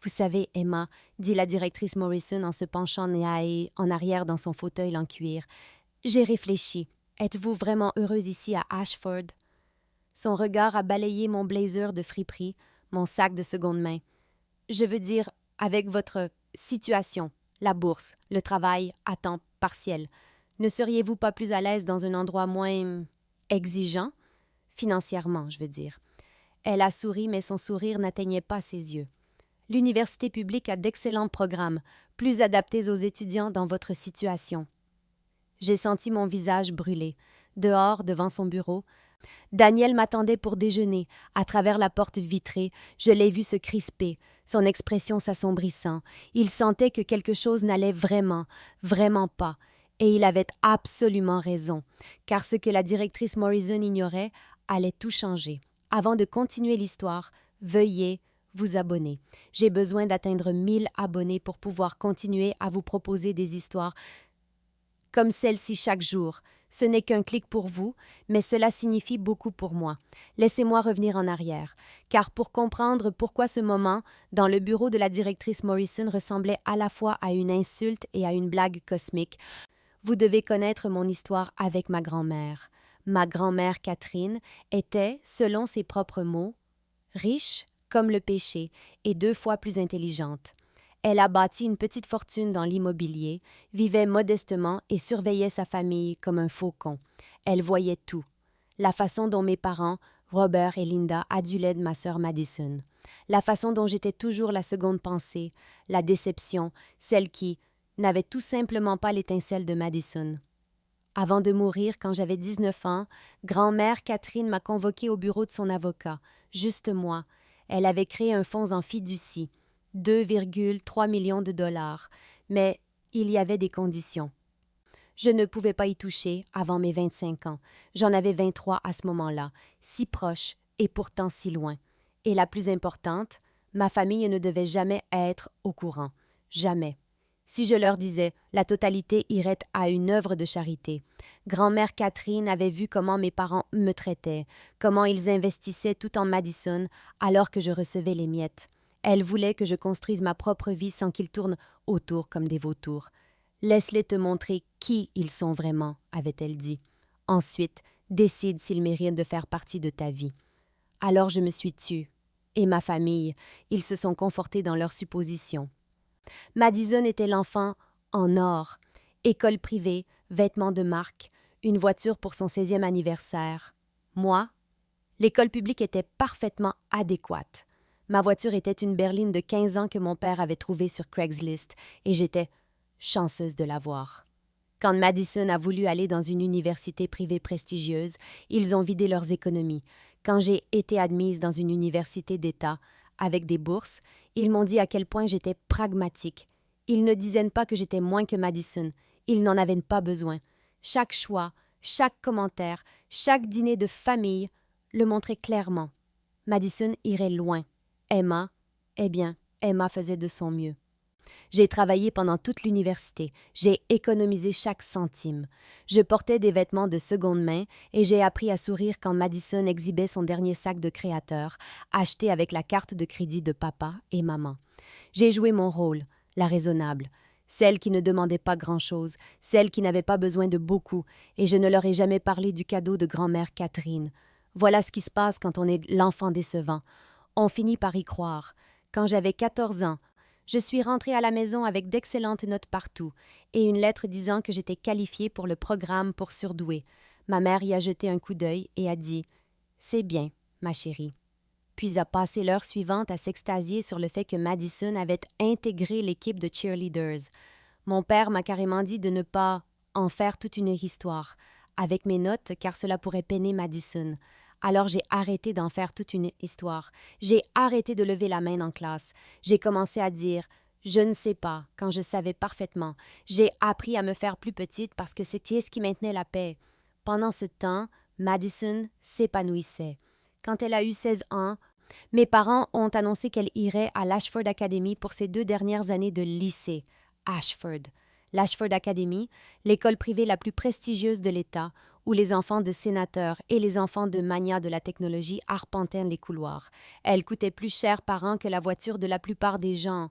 Vous savez, Emma, dit la directrice Morrison en se penchant en arrière dans son fauteuil en cuir, j'ai réfléchi. Êtes-vous vraiment heureuse ici à Ashford? Son regard a balayé mon blazer de friperie, mon sac de seconde main. Je veux dire, avec votre situation, la bourse, le travail à temps partiel, ne seriez-vous pas plus à l'aise dans un endroit moins exigeant? Financièrement, je veux dire. Elle a souri, mais son sourire n'atteignait pas ses yeux. L'université publique a d'excellents programmes, plus adaptés aux étudiants dans votre situation. J'ai senti mon visage brûler. Dehors, devant son bureau, Daniel m'attendait pour déjeuner. À travers la porte vitrée, je l'ai vu se crisper, son expression s'assombrissant. Il sentait que quelque chose n'allait vraiment, vraiment pas. Et il avait absolument raison, car ce que la directrice Morrison ignorait allait tout changer. Avant de continuer l'histoire, veuillez vous abonner. J'ai besoin d'atteindre 1000 abonnés pour pouvoir continuer à vous proposer des histoires comme celle-ci chaque jour. Ce n'est qu'un clic pour vous, mais cela signifie beaucoup pour moi. Laissez-moi revenir en arrière, car pour comprendre pourquoi ce moment, dans le bureau de la directrice Morrison, ressemblait à la fois à une insulte et à une blague cosmique, vous devez connaître mon histoire avec ma grand-mère. Ma grand-mère Catherine était, selon ses propres mots, riche comme le péché et 2 fois plus intelligente. Elle a bâti une petite fortune dans l'immobilier, vivait modestement et surveillait sa famille comme un faucon. Elle voyait tout. La façon dont mes parents, Robert et Linda, adulaient ma sœur Madison. La façon dont j'étais toujours la seconde pensée, la déception, celle qui n'avait tout simplement pas l'étincelle de Madison. Avant de mourir, quand j'avais 19 ans, grand-mère Catherine m'a convoquée au bureau de son avocat, juste moi. Elle avait créé un fonds en fiducie, 2,3 millions de dollars, mais il y avait des conditions. Je ne pouvais pas y toucher avant mes 25 ans. J'en avais 23 à ce moment-là, si proche et pourtant si loin. Et la plus importante, ma famille ne devait jamais être au courant. Jamais. Si je leur disais, la totalité irait à une œuvre de charité. Grand-mère Catherine avait vu comment mes parents me traitaient, comment ils investissaient tout en Madison alors que je recevais les miettes. Elle voulait que je construise ma propre vie sans qu'ils tournent autour comme des vautours. Laisse-les te montrer qui ils sont vraiment, avait-elle dit. Ensuite, décide s'ils méritent de faire partie de ta vie. Alors je me suis tue. Et ma famille, ils se sont confortés dans leurs suppositions. Madison était l'enfant en or. École privée, vêtements de marque, une voiture pour son 16e anniversaire. Moi, l'école publique était parfaitement adéquate. Ma voiture était une berline de 15 ans que mon père avait trouvée sur Craigslist et j'étais chanceuse de l'avoir. Quand Madison a voulu aller dans une université privée prestigieuse, ils ont vidé leurs économies. Quand j'ai été admise dans une université d'État, avec des bourses, ils m'ont dit à quel point j'étais pragmatique. Ils ne disaient pas que j'étais moins que Madison. Ils n'en avaient pas besoin. Chaque choix, chaque commentaire, chaque dîner de famille le montrait clairement. Madison irait loin. Emma, Emma faisait de son mieux. J'ai travaillé pendant toute l'université. J'ai économisé chaque centime. Je portais des vêtements de seconde main et j'ai appris à sourire quand Madison exhibait son dernier sac de créateur, acheté avec la carte de crédit de papa et maman. J'ai joué mon rôle, la raisonnable, celle qui ne demandait pas grand-chose, celle qui n'avait pas besoin de beaucoup, et je ne leur ai jamais parlé du cadeau de grand-mère Catherine. Voilà ce qui se passe quand on est l'enfant décevant. On finit par y croire. Quand j'avais 14 ans, je suis rentrée à la maison avec d'excellentes notes partout et une lettre disant que j'étais qualifiée pour le programme pour surdoués. Ma mère y a jeté un coup d'œil et a dit « C'est bien, ma chérie ». Puis a passé l'heure suivante à s'extasier sur le fait que Madison avait intégré l'équipe de cheerleaders. Mon père m'a carrément dit de ne pas en faire toute une histoire avec mes notes car cela pourrait peiner Madison. Alors j'ai arrêté d'en faire toute une histoire. J'ai arrêté de lever la main en classe. J'ai commencé à dire « je ne sais pas » quand je savais parfaitement. J'ai appris à me faire plus petite parce que c'était ce qui maintenait la paix. Pendant ce temps, Madison s'épanouissait. Quand elle a eu 16 ans, mes parents ont annoncé qu'elle irait à l'Ashford Academy pour ses 2 dernières années de lycée. Ashford. L'Ashford Academy, l'école privée la plus prestigieuse de l'État, où les enfants de sénateurs et les enfants de magnats de la technologie arpentaient les couloirs. Elle coûtait plus cher par an que la voiture de la plupart des gens.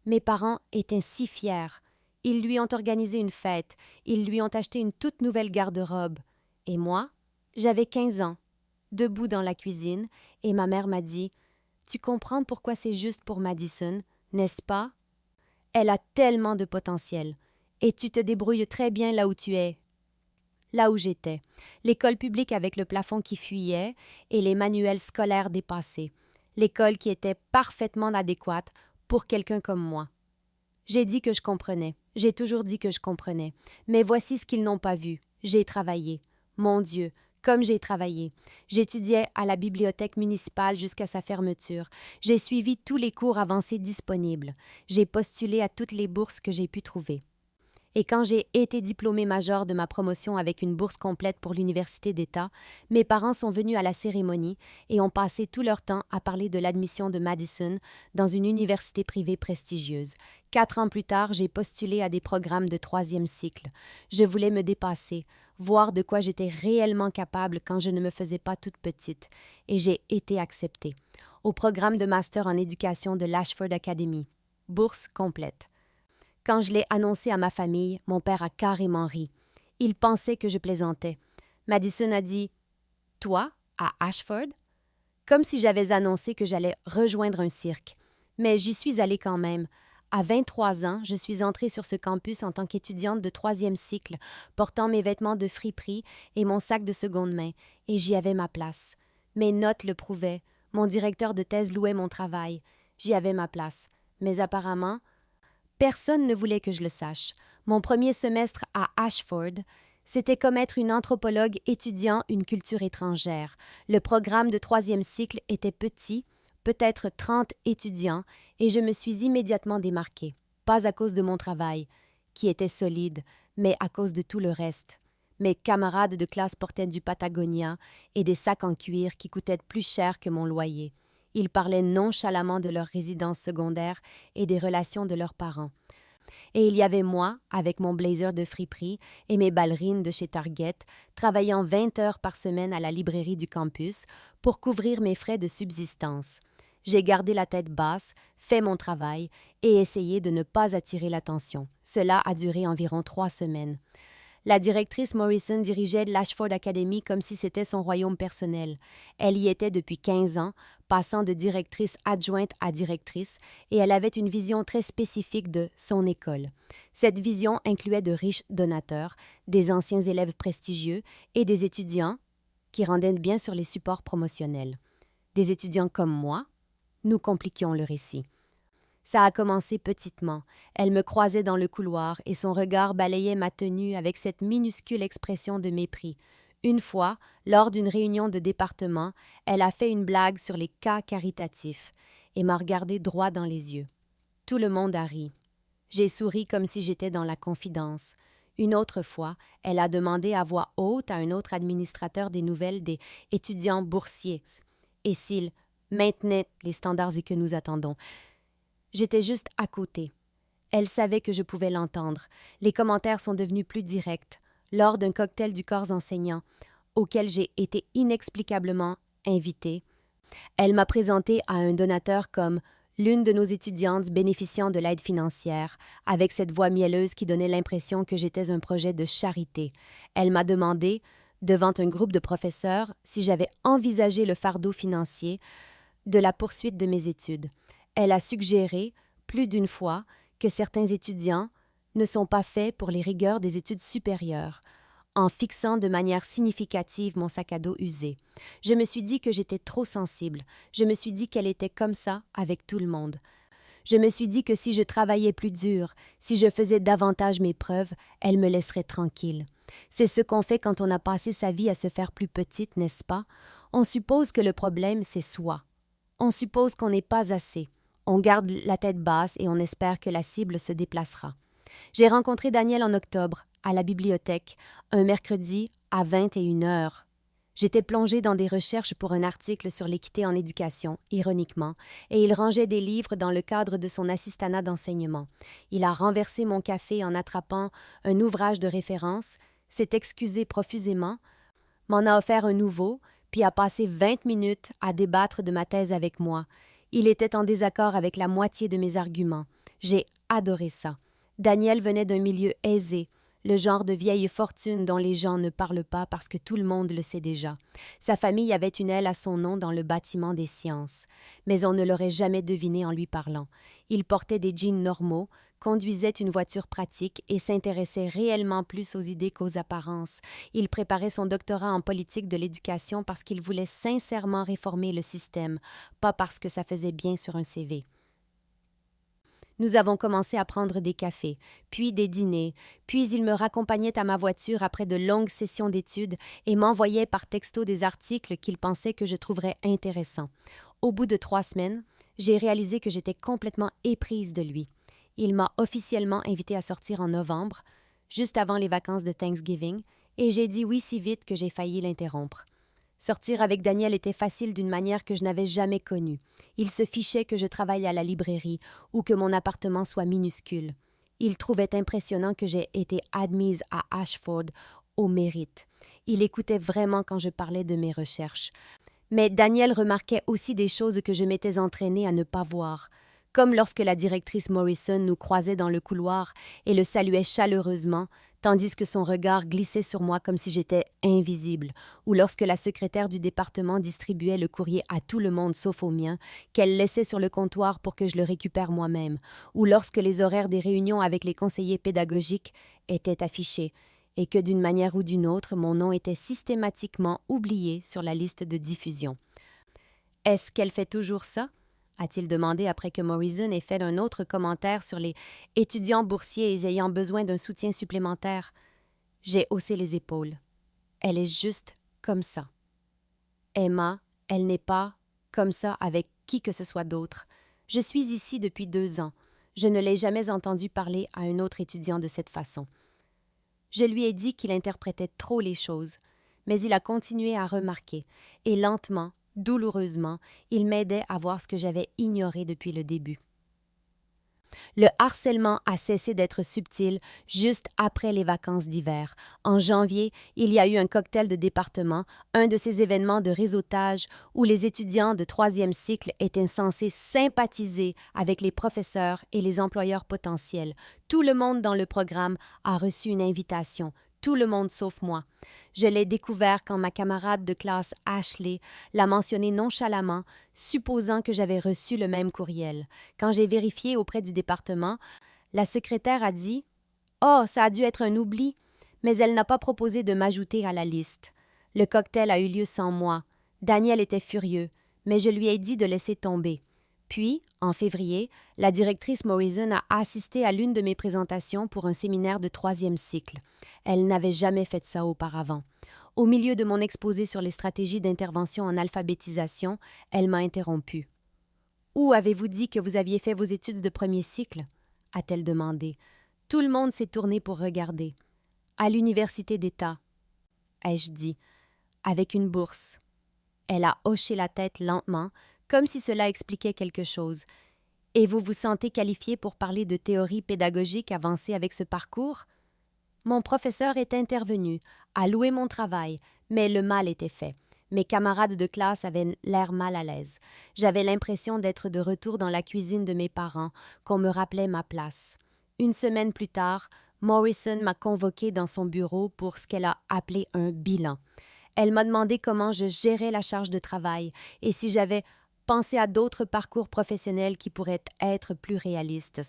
Mes parents étaient si fiers. Ils lui ont organisé une fête, ils lui ont acheté une toute nouvelle garde-robe. Et moi, j'avais 15 ans, debout dans la cuisine, et ma mère m'a dit « Tu comprends pourquoi c'est juste pour Madison, n'est-ce pas? Elle a tellement de potentiel. Et tu te débrouilles très bien là où tu es. » Là où j'étais, l'école publique avec le plafond qui fuyait et les manuels scolaires dépassés. L'école qui était parfaitement adéquate pour quelqu'un comme moi. J'ai dit que je comprenais. J'ai toujours dit que je comprenais. Mais voici ce qu'ils n'ont pas vu. J'ai travaillé. Mon Dieu, comme j'ai travaillé. J'étudiais à la bibliothèque municipale jusqu'à sa fermeture. J'ai suivi tous les cours avancés disponibles. J'ai postulé à toutes les bourses que j'ai pu trouver. Et quand j'ai été diplômée major de ma promotion avec une bourse complète pour l'université d'État, mes parents sont venus à la cérémonie et ont passé tout leur temps à parler de l'admission de Madison dans une université privée prestigieuse. 4 ans plus tard, j'ai postulé à des programmes de 3e cycle. Je voulais me dépasser, voir de quoi j'étais réellement capable quand je ne me faisais pas toute petite, et j'ai été acceptée. Au programme de master en éducation de l'Ashford Academy. Bourse complète. Quand je l'ai annoncé à ma famille, mon père a carrément ri. Il pensait que je plaisantais. Madison a dit « Toi, à Ashford ?» Comme si j'avais annoncé que j'allais rejoindre un cirque. Mais j'y suis allée quand même. À 23 ans, je suis entrée sur ce campus en tant qu'étudiante de 3e cycle, portant mes vêtements de friperie et mon sac de seconde main, et j'y avais ma place. Mes notes le prouvaient. Mon directeur de thèse louait mon travail. J'y avais ma place. Mais apparemment, personne ne voulait que je le sache. Mon premier semestre à Ashford, c'était comme être une anthropologue étudiant une culture étrangère. Le programme de 3e cycle était petit, peut-être 30 étudiants, et je me suis immédiatement démarquée. Pas à cause de mon travail, qui était solide, mais à cause de tout le reste. Mes camarades de classe portaient du Patagonia et des sacs en cuir qui coûtaient plus cher que mon loyer. Ils parlaient nonchalamment de leur résidence secondaire et des relations de leurs parents. Et il y avait moi, avec mon blazer de friperie et mes ballerines de chez Target, travaillant 20 heures par semaine à la librairie du campus pour couvrir mes frais de subsistance. J'ai gardé la tête basse, fait mon travail et essayé de ne pas attirer l'attention. Cela a duré environ 3 semaines. La directrice Morrison dirigeait l'Ashford Academy comme si c'était son royaume personnel. Elle y était depuis 15 ans, passant de directrice adjointe à directrice, et elle avait une vision très spécifique de son école. Cette vision incluait de riches donateurs, des anciens élèves prestigieux et des étudiants qui rendaient bien sur les supports promotionnels. Des étudiants comme moi, nous compliquions le récit. Ça a commencé petitement. Elle me croisait dans le couloir et son regard balayait ma tenue avec cette minuscule expression de mépris. Une fois, lors d'une réunion de département, elle a fait une blague sur les cas caritatifs et m'a regardé droit dans les yeux. Tout le monde a ri. J'ai souri comme si j'étais dans la confidence. Une autre fois, elle a demandé à voix haute à un autre administrateur des nouvelles des étudiants boursiers et s'il maintenait les standards et que nous attendons. J'étais juste à côté. Elle savait que je pouvais l'entendre. Les commentaires sont devenus plus directs. Lors d'un cocktail du corps enseignant, auquel j'ai été inexplicablement invitée, elle m'a présentée à un donateur comme l'une de nos étudiantes bénéficiant de l'aide financière, avec cette voix mielleuse qui donnait l'impression que j'étais un projet de charité. Elle m'a demandé, devant un groupe de professeurs, si j'avais envisagé le fardeau financier de la poursuite de mes études. Elle a suggéré, plus d'une fois, que certains étudiants ne sont pas faits pour les rigueurs des études supérieures, en fixant de manière significative mon sac à dos usé. Je me suis dit que j'étais trop sensible. Je me suis dit qu'elle était comme ça avec tout le monde. Je me suis dit que si je travaillais plus dur, si je faisais davantage mes preuves, elle me laisserait tranquille. C'est ce qu'on fait quand on a passé sa vie à se faire plus petite, n'est-ce pas? On suppose que le problème, c'est soi. On suppose qu'on n'est pas assez. On garde la tête basse et on espère que la cible se déplacera. J'ai rencontré Daniel en octobre, à la bibliothèque, un mercredi à 21h. J'étais plongée dans des recherches pour un article sur l'équité en éducation, ironiquement, et il rangeait des livres dans le cadre de son assistanat d'enseignement. Il a renversé mon café en attrapant un ouvrage de référence, s'est excusé profusément, m'en a offert un nouveau, puis a passé 20 minutes à débattre de ma thèse avec moi. Il était en désaccord avec la moitié de mes arguments. J'ai adoré ça. Daniel venait d'un milieu aisé, le genre de vieille fortune dont les gens ne parlent pas parce que tout le monde le sait déjà. Sa famille avait une aile à son nom dans le bâtiment des sciences, mais on ne l'aurait jamais deviné en lui parlant. Il portait des jeans normaux, conduisait une voiture pratique et s'intéressait réellement plus aux idées qu'aux apparences. Il préparait son doctorat en politique de l'éducation parce qu'il voulait sincèrement réformer le système, pas parce que ça faisait bien sur un CV. Nous avons commencé à prendre des cafés, puis des dîners, puis il me raccompagnait à ma voiture après de longues sessions d'études et m'envoyait par texto des articles qu'il pensait que je trouverais intéressants. Au bout de 3 semaines, j'ai réalisé que j'étais complètement éprise de lui. Il m'a officiellement invitée à sortir en novembre, juste avant les vacances de Thanksgiving, et j'ai dit oui si vite que j'ai failli l'interrompre. Sortir avec Daniel était facile d'une manière que je n'avais jamais connue. Il se fichait que je travaille à la librairie ou que mon appartement soit minuscule. Il trouvait impressionnant que j'ai été admise à Ashford au mérite. Il écoutait vraiment quand je parlais de mes recherches. Mais Daniel remarquait aussi des choses que je m'étais entraînée à ne pas voir, comme lorsque la directrice Morrison nous croisait dans le couloir et le saluait chaleureusement, tandis que son regard glissait sur moi comme si j'étais invisible, ou lorsque la secrétaire du département distribuait le courrier à tout le monde sauf au mien, qu'elle laissait sur le comptoir pour que je le récupère moi-même, ou lorsque les horaires des réunions avec les conseillers pédagogiques étaient affichés, et que d'une manière ou d'une autre, mon nom était systématiquement oublié sur la liste de diffusion. « Est-ce qu'elle fait toujours ça ?» a-t-il demandé après que Morrison ait fait un autre commentaire sur les étudiants boursiers ayant besoin d'un soutien supplémentaire. J'ai haussé les épaules. Elle est juste comme ça. Emma, elle n'est pas comme ça avec qui que ce soit d'autre. Je suis ici depuis 2 ans. Je ne l'ai jamais entendu parler à un autre étudiant de cette façon. Je lui ai dit qu'il interprétait trop les choses, mais il a continué à remarquer, et lentement, douloureusement, il m'aidait à voir ce que j'avais ignoré depuis le début. Le harcèlement a cessé d'être subtil juste après les vacances d'hiver. En janvier, il y a eu un cocktail de département, un de ces événements de réseautage où les étudiants de 3e cycle étaient censés sympathiser avec les professeurs et les employeurs potentiels. Tout le monde dans le programme a reçu une invitation. Tout le monde sauf moi. Je l'ai découvert quand ma camarade de classe Ashley l'a mentionné nonchalamment, supposant que j'avais reçu le même courriel. Quand j'ai vérifié auprès du département, la secrétaire a dit « Oh, ça a dû être un oubli », mais elle n'a pas proposé de m'ajouter à la liste. Le cocktail a eu lieu sans moi. Daniel était furieux, mais je lui ai dit de laisser tomber. Puis, en février, la directrice Morrison a assisté à l'une de mes présentations pour un séminaire de 3e cycle. Elle n'avait jamais fait ça auparavant. Au milieu de mon exposé sur les stratégies d'intervention en alphabétisation, elle m'a interrompu. « Où avez-vous dit que vous aviez fait vos études de 1er cycle ?» a-t-elle demandé. Tout le monde s'est tourné pour regarder. « À l'université d'État », ai-je dit, avec une bourse. Elle a hoché la tête lentement, comme si cela expliquait quelque chose. « Et vous vous sentez qualifié pour parler de théorie pédagogique avancée avec ce parcours ?» Mon professeur est intervenu, a loué mon travail, mais le mal était fait. Mes camarades de classe avaient l'air mal à l'aise. J'avais l'impression d'être de retour dans la cuisine de mes parents, qu'on me rappelait ma place. Une semaine plus tard, Morrison m'a convoqué dans son bureau pour ce qu'elle a appelé un bilan. Elle m'a demandé comment je gérais la charge de travail et si j'avais pensé à d'autres parcours professionnels qui pourraient être plus réalistes.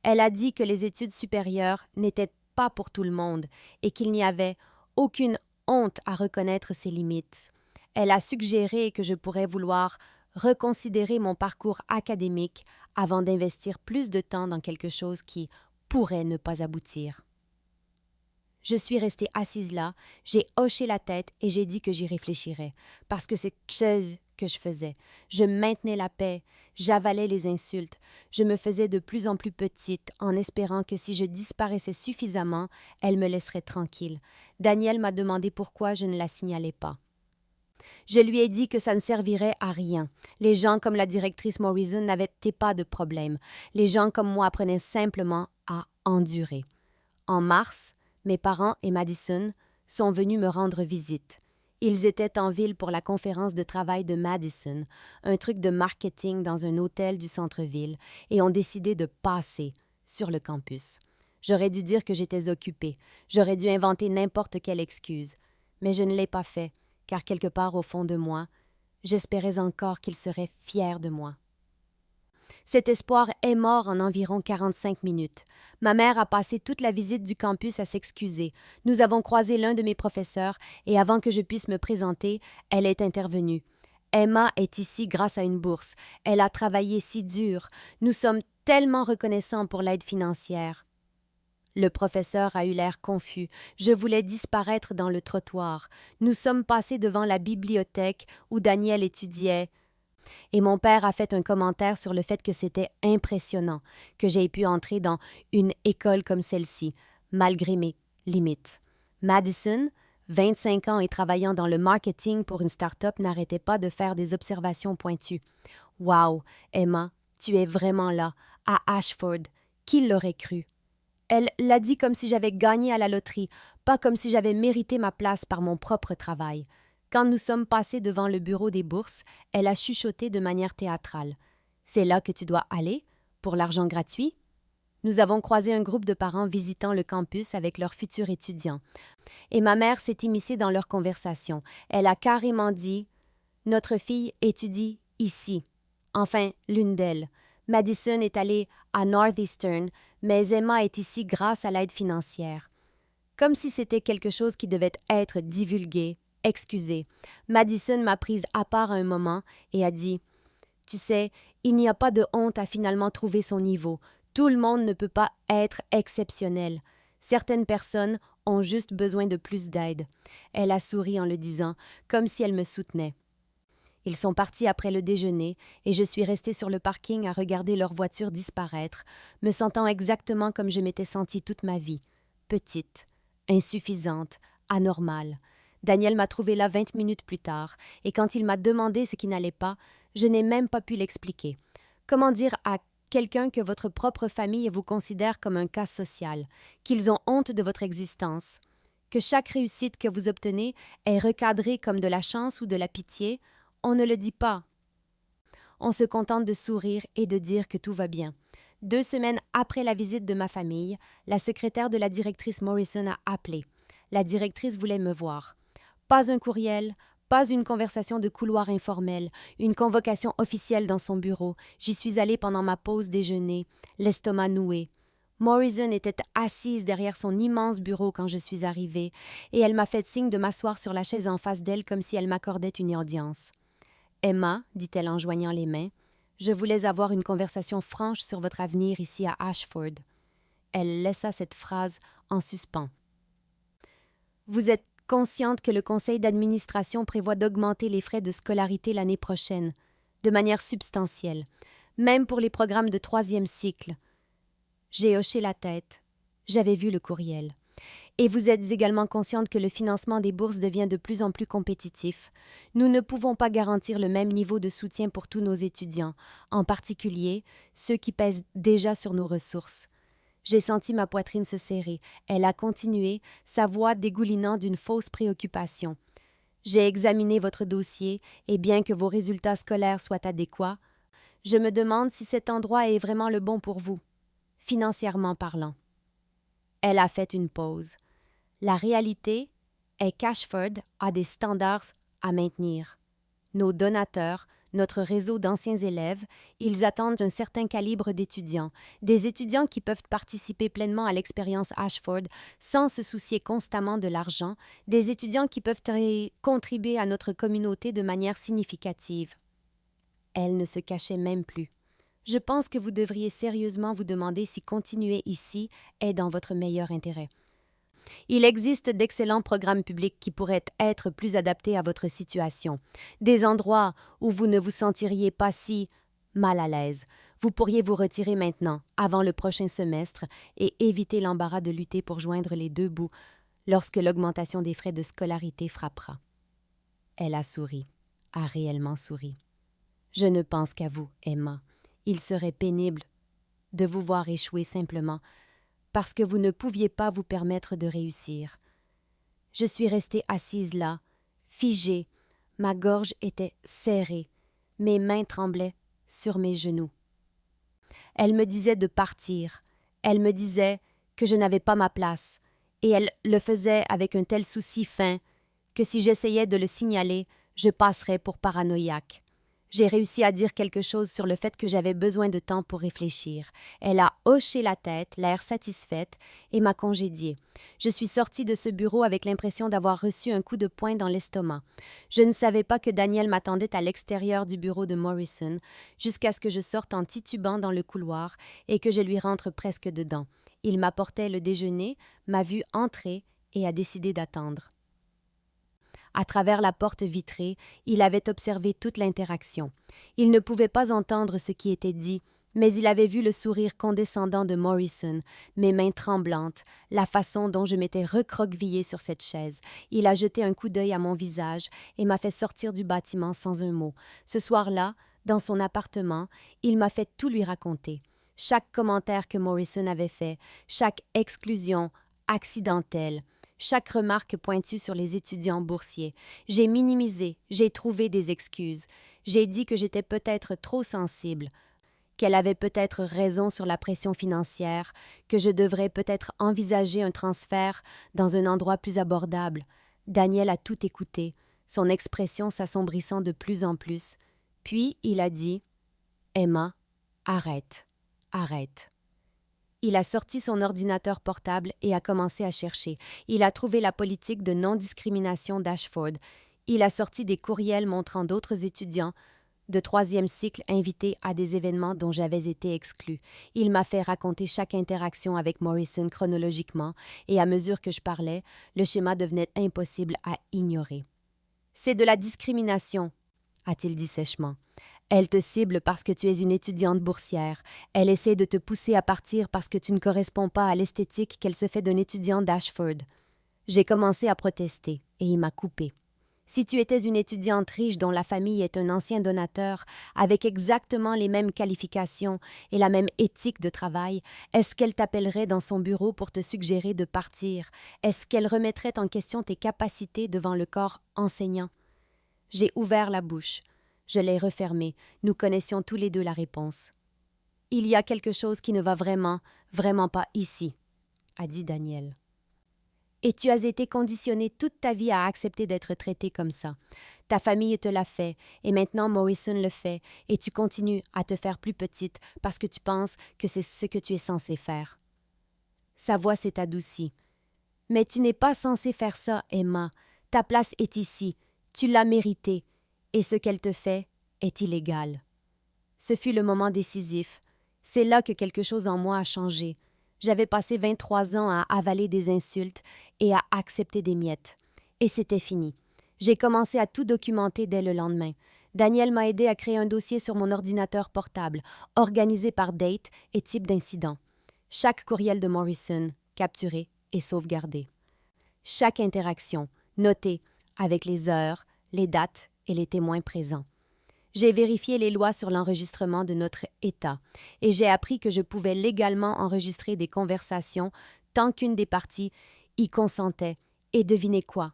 Elle a dit que les études supérieures n'étaient pas pour tout le monde et qu'il n'y avait aucune honte à reconnaître ses limites. Elle a suggéré que je pourrais vouloir reconsidérer mon parcours académique avant d'investir plus de temps dans quelque chose qui pourrait ne pas aboutir. Je suis restée assise là, j'ai hoché la tête et j'ai dit que j'y réfléchirais, parce que c'est chose que je faisais. Je maintenais la paix, j'avalais les insultes, je me faisais de plus en plus petite en espérant que si je disparaissais suffisamment, elle me laisserait tranquille. Daniel m'a demandé pourquoi je ne la signalais pas. Je lui ai dit que ça ne servirait à rien. Les gens comme la directrice Morrison n'avaient pas de problème. Les gens comme moi apprenaient simplement à endurer. En mars, mes parents et Madison sont venus me rendre visite. Ils étaient en ville pour la conférence de travail de Madison, un truc de marketing dans un hôtel du centre-ville, et ont décidé de passer sur le campus. J'aurais dû dire que j'étais occupée, j'aurais dû inventer n'importe quelle excuse, mais je ne l'ai pas fait, car quelque part au fond de moi, j'espérais encore qu'ils seraient fiers de moi. Cet espoir est mort en environ 45 minutes. Ma mère a passé toute la visite du campus à s'excuser. Nous avons croisé l'un de mes professeurs et avant que je puisse me présenter, elle est intervenue. Emma est ici grâce à une bourse. Elle a travaillé si dur. Nous sommes tellement reconnaissants pour l'aide financière. Le professeur a eu l'air confus. Je voulais disparaître dans le trottoir. Nous sommes passés devant la bibliothèque où Daniel étudiait. Et mon père a fait un commentaire sur le fait que c'était impressionnant que j'aie pu entrer dans une école comme celle-ci, malgré mes limites. Madison, 25 ans et travaillant dans le marketing pour une start-up, n'arrêtait pas de faire des observations pointues. « Wow, Emma, tu es vraiment là, à Ashford. Qui l'aurait cru? » Elle l'a dit comme si j'avais gagné à la loterie, pas comme si j'avais mérité ma place par mon propre travail. Quand nous sommes passés devant le bureau des bourses, elle a chuchoté de manière théâtrale. « C'est là que tu dois aller? Pour l'argent gratuit? » Nous avons croisé un groupe de parents visitant le campus avec leurs futurs étudiants. Et ma mère s'est immiscée dans leur conversation. Elle a carrément dit « Notre fille étudie ici. » Enfin, l'une d'elles. Madison est allée à Northeastern, mais Emma est ici grâce à l'aide financière. Comme si c'était quelque chose qui devait être divulgué. Excusez. Madison m'a prise à part à un moment et a dit « Tu sais, il n'y a pas de honte à finalement trouver son niveau. Tout le monde ne peut pas être exceptionnel. Certaines personnes ont juste besoin de plus d'aide. » Elle a souri en le disant, comme si elle me soutenait. Ils sont partis après le déjeuner et je suis restée sur le parking à regarder leur voiture disparaître, me sentant exactement comme je m'étais sentie toute ma vie. Petite, insuffisante, anormale. Daniel m'a trouvée là 20 minutes plus tard, et quand il m'a demandé ce qui n'allait pas, je n'ai même pas pu l'expliquer. Comment dire à quelqu'un que votre propre famille vous considère comme un cas social, qu'ils ont honte de votre existence, que chaque réussite que vous obtenez est recadrée comme de la chance ou de la pitié? On ne le dit pas. On se contente de sourire et de dire que tout va bien. 2 semaines après la visite de ma famille, la secrétaire de la directrice Morrison a appelé. La directrice voulait me voir. Pas un courriel, pas une conversation de couloir informelle, une convocation officielle dans son bureau. J'y suis allée pendant ma pause déjeuner, l'estomac noué. Morrison était assise derrière son immense bureau quand je suis arrivée, et elle m'a fait signe de m'asseoir sur la chaise en face d'elle comme si elle m'accordait une audience. « Emma, dit-elle en joignant les mains, je voulais avoir une conversation franche sur votre avenir ici à Ashford. » Elle laissa cette phrase en suspens. « Vous êtes consciente que le conseil d'administration prévoit d'augmenter les frais de scolarité l'année prochaine, de manière substantielle, même pour les programmes de 3e cycle. » J'ai hoché la tête. J'avais vu le courriel. « Et vous êtes également consciente que le financement des bourses devient de plus en plus compétitif. Nous ne pouvons pas garantir le même niveau de soutien pour tous nos étudiants, en particulier ceux qui pèsent déjà sur nos ressources. » J'ai senti ma poitrine se serrer. Elle a continué, sa voix dégoulinant d'une fausse préoccupation. « J'ai examiné votre dossier, et bien que vos résultats scolaires soient adéquats, je me demande si cet endroit est vraiment le bon pour vous, financièrement parlant. » Elle a fait une pause. La réalité est qu'Ashford a des standards à maintenir. Nos donateurs, notre réseau d'anciens élèves, ils attendent un certain calibre d'étudiants, des étudiants qui peuvent participer pleinement à l'expérience Ashford sans se soucier constamment de l'argent, des étudiants qui peuvent contribuer à notre communauté de manière significative. Elle ne se cachait même plus. Je pense que vous devriez sérieusement vous demander si continuer ici est dans votre meilleur intérêt. Il existe d'excellents programmes publics qui pourraient être plus adaptés à votre situation. Des endroits où vous ne vous sentiriez pas si mal à l'aise. Vous pourriez vous retirer maintenant, avant le prochain semestre, et éviter l'embarras de lutter pour joindre les deux bouts lorsque l'augmentation des frais de scolarité frappera. Elle a souri, a réellement souri. Je ne pense qu'à vous, Emma. Il serait pénible de vous voir échouer simplement parce que vous ne pouviez pas vous permettre de réussir. Je suis restée assise là, figée. Ma gorge était serrée. Mes mains tremblaient sur mes genoux. Elle me disait de partir. Elle me disait que je n'avais pas ma place. Et elle le faisait avec un tel souci fin que si j'essayais de le signaler, je passerais pour paranoïaque. J'ai réussi à dire quelque chose sur le fait que j'avais besoin de temps pour réfléchir. Elle a hoché la tête, l'air satisfaite, et m'a congédiée. Je suis sortie de ce bureau avec l'impression d'avoir reçu un coup de poing dans l'estomac. Je ne savais pas que Daniel m'attendait à l'extérieur du bureau de Morrison, jusqu'à ce que je sorte en titubant dans le couloir et que je lui rentre presque dedans. Il m'apportait le déjeuner, m'a vu entrer et a décidé d'attendre. À travers la porte vitrée, il avait observé toute l'interaction. Il ne pouvait pas entendre ce qui était dit, mais il avait vu le sourire condescendant de Morrison, mes mains tremblantes, la façon dont je m'étais recroquevillée sur cette chaise. Il a jeté un coup d'œil à mon visage et m'a fait sortir du bâtiment sans un mot. Ce soir-là, dans son appartement, il m'a fait tout lui raconter. Chaque commentaire que Morrison avait fait, chaque exclusion accidentelle, chaque remarque pointue sur les étudiants boursiers. J'ai minimisé, j'ai trouvé des excuses. J'ai dit que j'étais peut-être trop sensible, qu'elle avait peut-être raison sur la pression financière, que je devrais peut-être envisager un transfert dans un endroit plus abordable. Daniel a tout écouté, son expression s'assombrissant de plus en plus. Puis il a dit « Emma, arrête, arrête ». Il a sorti son ordinateur portable et a commencé à chercher. Il a trouvé la politique de non-discrimination d'Ashford. Il a sorti des courriels montrant d'autres étudiants de troisième cycle invités à des événements dont j'avais été exclue. Il m'a fait raconter chaque interaction avec Morrison chronologiquement et à mesure que je parlais, le schéma devenait impossible à ignorer. « C'est de la discrimination », a-t-il dit sèchement. Elle te cible parce que tu es une étudiante boursière. Elle essaie de te pousser à partir parce que tu ne corresponds pas à l'esthétique qu'elle se fait d'un étudiant d'Ashford. J'ai commencé à protester et il m'a coupé. Si tu étais une étudiante riche dont la famille est un ancien donateur, avec exactement les mêmes qualifications et la même éthique de travail, est-ce qu'elle t'appellerait dans son bureau pour te suggérer de partir? Est-ce qu'elle remettrait en question tes capacités devant le corps enseignant? J'ai ouvert la bouche. Je l'ai refermée. Nous connaissions tous les deux la réponse. « Il y a quelque chose qui ne va vraiment, vraiment pas ici », a dit Daniel. « Et tu as été conditionnée toute ta vie à accepter d'être traitée comme ça. Ta famille te l'a fait, et maintenant Morrison le fait, et tu continues à te faire plus petite parce que tu penses que c'est ce que tu es censée faire. » Sa voix s'est adoucie. « Mais tu n'es pas censée faire ça, Emma. Ta place est ici. Tu l'as méritée. Et ce qu'elle te fait est illégal. » Ce fut le moment décisif. C'est là que quelque chose en moi a changé. J'avais passé 23 ans à avaler des insultes et à accepter des miettes. Et c'était fini. J'ai commencé à tout documenter dès le lendemain. Daniel m'a aidé à créer un dossier sur mon ordinateur portable, organisé par date et type d'incident. Chaque courriel de Morrison, capturé et sauvegardé. Chaque interaction, notée, avec les heures, les dates et les témoins présents. J'ai vérifié les lois sur l'enregistrement de notre État et j'ai appris que je pouvais légalement enregistrer des conversations tant qu'une des parties y consentait. Et devinez quoi?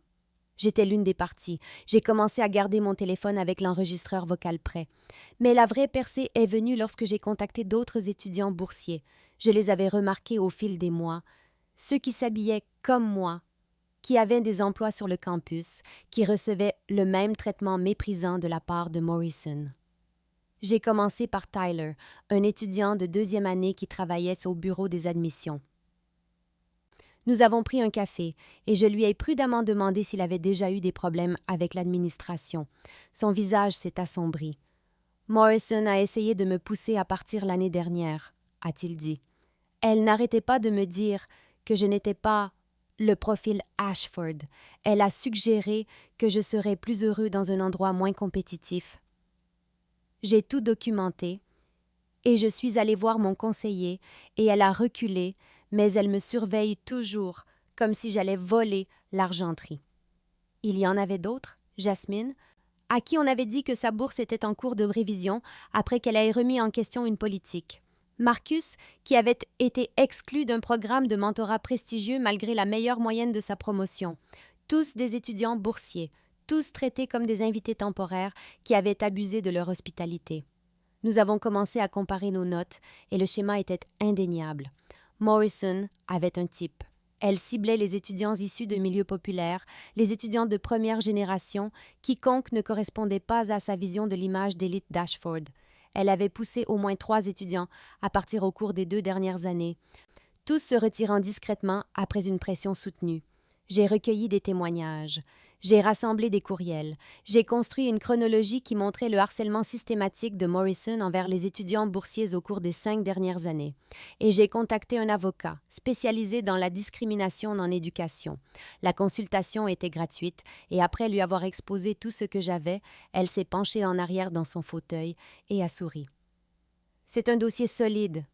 J'étais l'une des parties. J'ai commencé à garder mon téléphone avec l'enregistreur vocal prêt. Mais la vraie percée est venue lorsque j'ai contacté d'autres étudiants boursiers. Je les avais remarqués au fil des mois. Ceux qui s'habillaient comme moi, qui avaient des emplois sur le campus, qui recevaient le même traitement méprisant de la part de Morrison. J'ai commencé par Tyler, un étudiant de 2e année qui travaillait au bureau des admissions. Nous avons pris un café et je lui ai prudemment demandé s'il avait déjà eu des problèmes avec l'administration. Son visage s'est assombri. « Morrison a essayé de me pousser à partir l'année dernière », a-t-il dit. Elle n'arrêtait pas de me dire que je n'étais pas le profil Ashford. Elle a suggéré que je serais plus heureux dans un endroit moins compétitif. J'ai tout documenté et je suis allée voir mon conseiller et elle a reculé, mais elle me surveille toujours comme si j'allais voler l'argenterie. Il y en avait d'autres, Jasmine, à qui on avait dit que sa bourse était en cours de révision après qu'elle ait remis en question une politique. Marcus, qui avait été exclu d'un programme de mentorat prestigieux malgré la meilleure moyenne de sa promotion. Tous des étudiants boursiers, tous traités comme des invités temporaires qui avaient abusé de leur hospitalité. Nous avons commencé à comparer nos notes et le schéma était indéniable. Morrison avait un type. Elle ciblait les étudiants issus de milieux populaires, les étudiants de première génération, quiconque ne correspondait pas à sa vision de l'image d'élite d'Ashford. Elle avait poussé au moins 3 étudiants à partir au cours des 2 dernières années, tous se retirant discrètement après une pression soutenue. J'ai recueilli des témoignages. J'ai rassemblé des courriels. J'ai construit une chronologie qui montrait le harcèlement systématique de Morrison envers les étudiants boursiers au cours des 5 dernières années. Et j'ai contacté un avocat spécialisé dans la discrimination en éducation. La consultation était gratuite et après lui avoir exposé tout ce que j'avais, elle s'est penchée en arrière dans son fauteuil et a souri. « C'est un dossier solide, »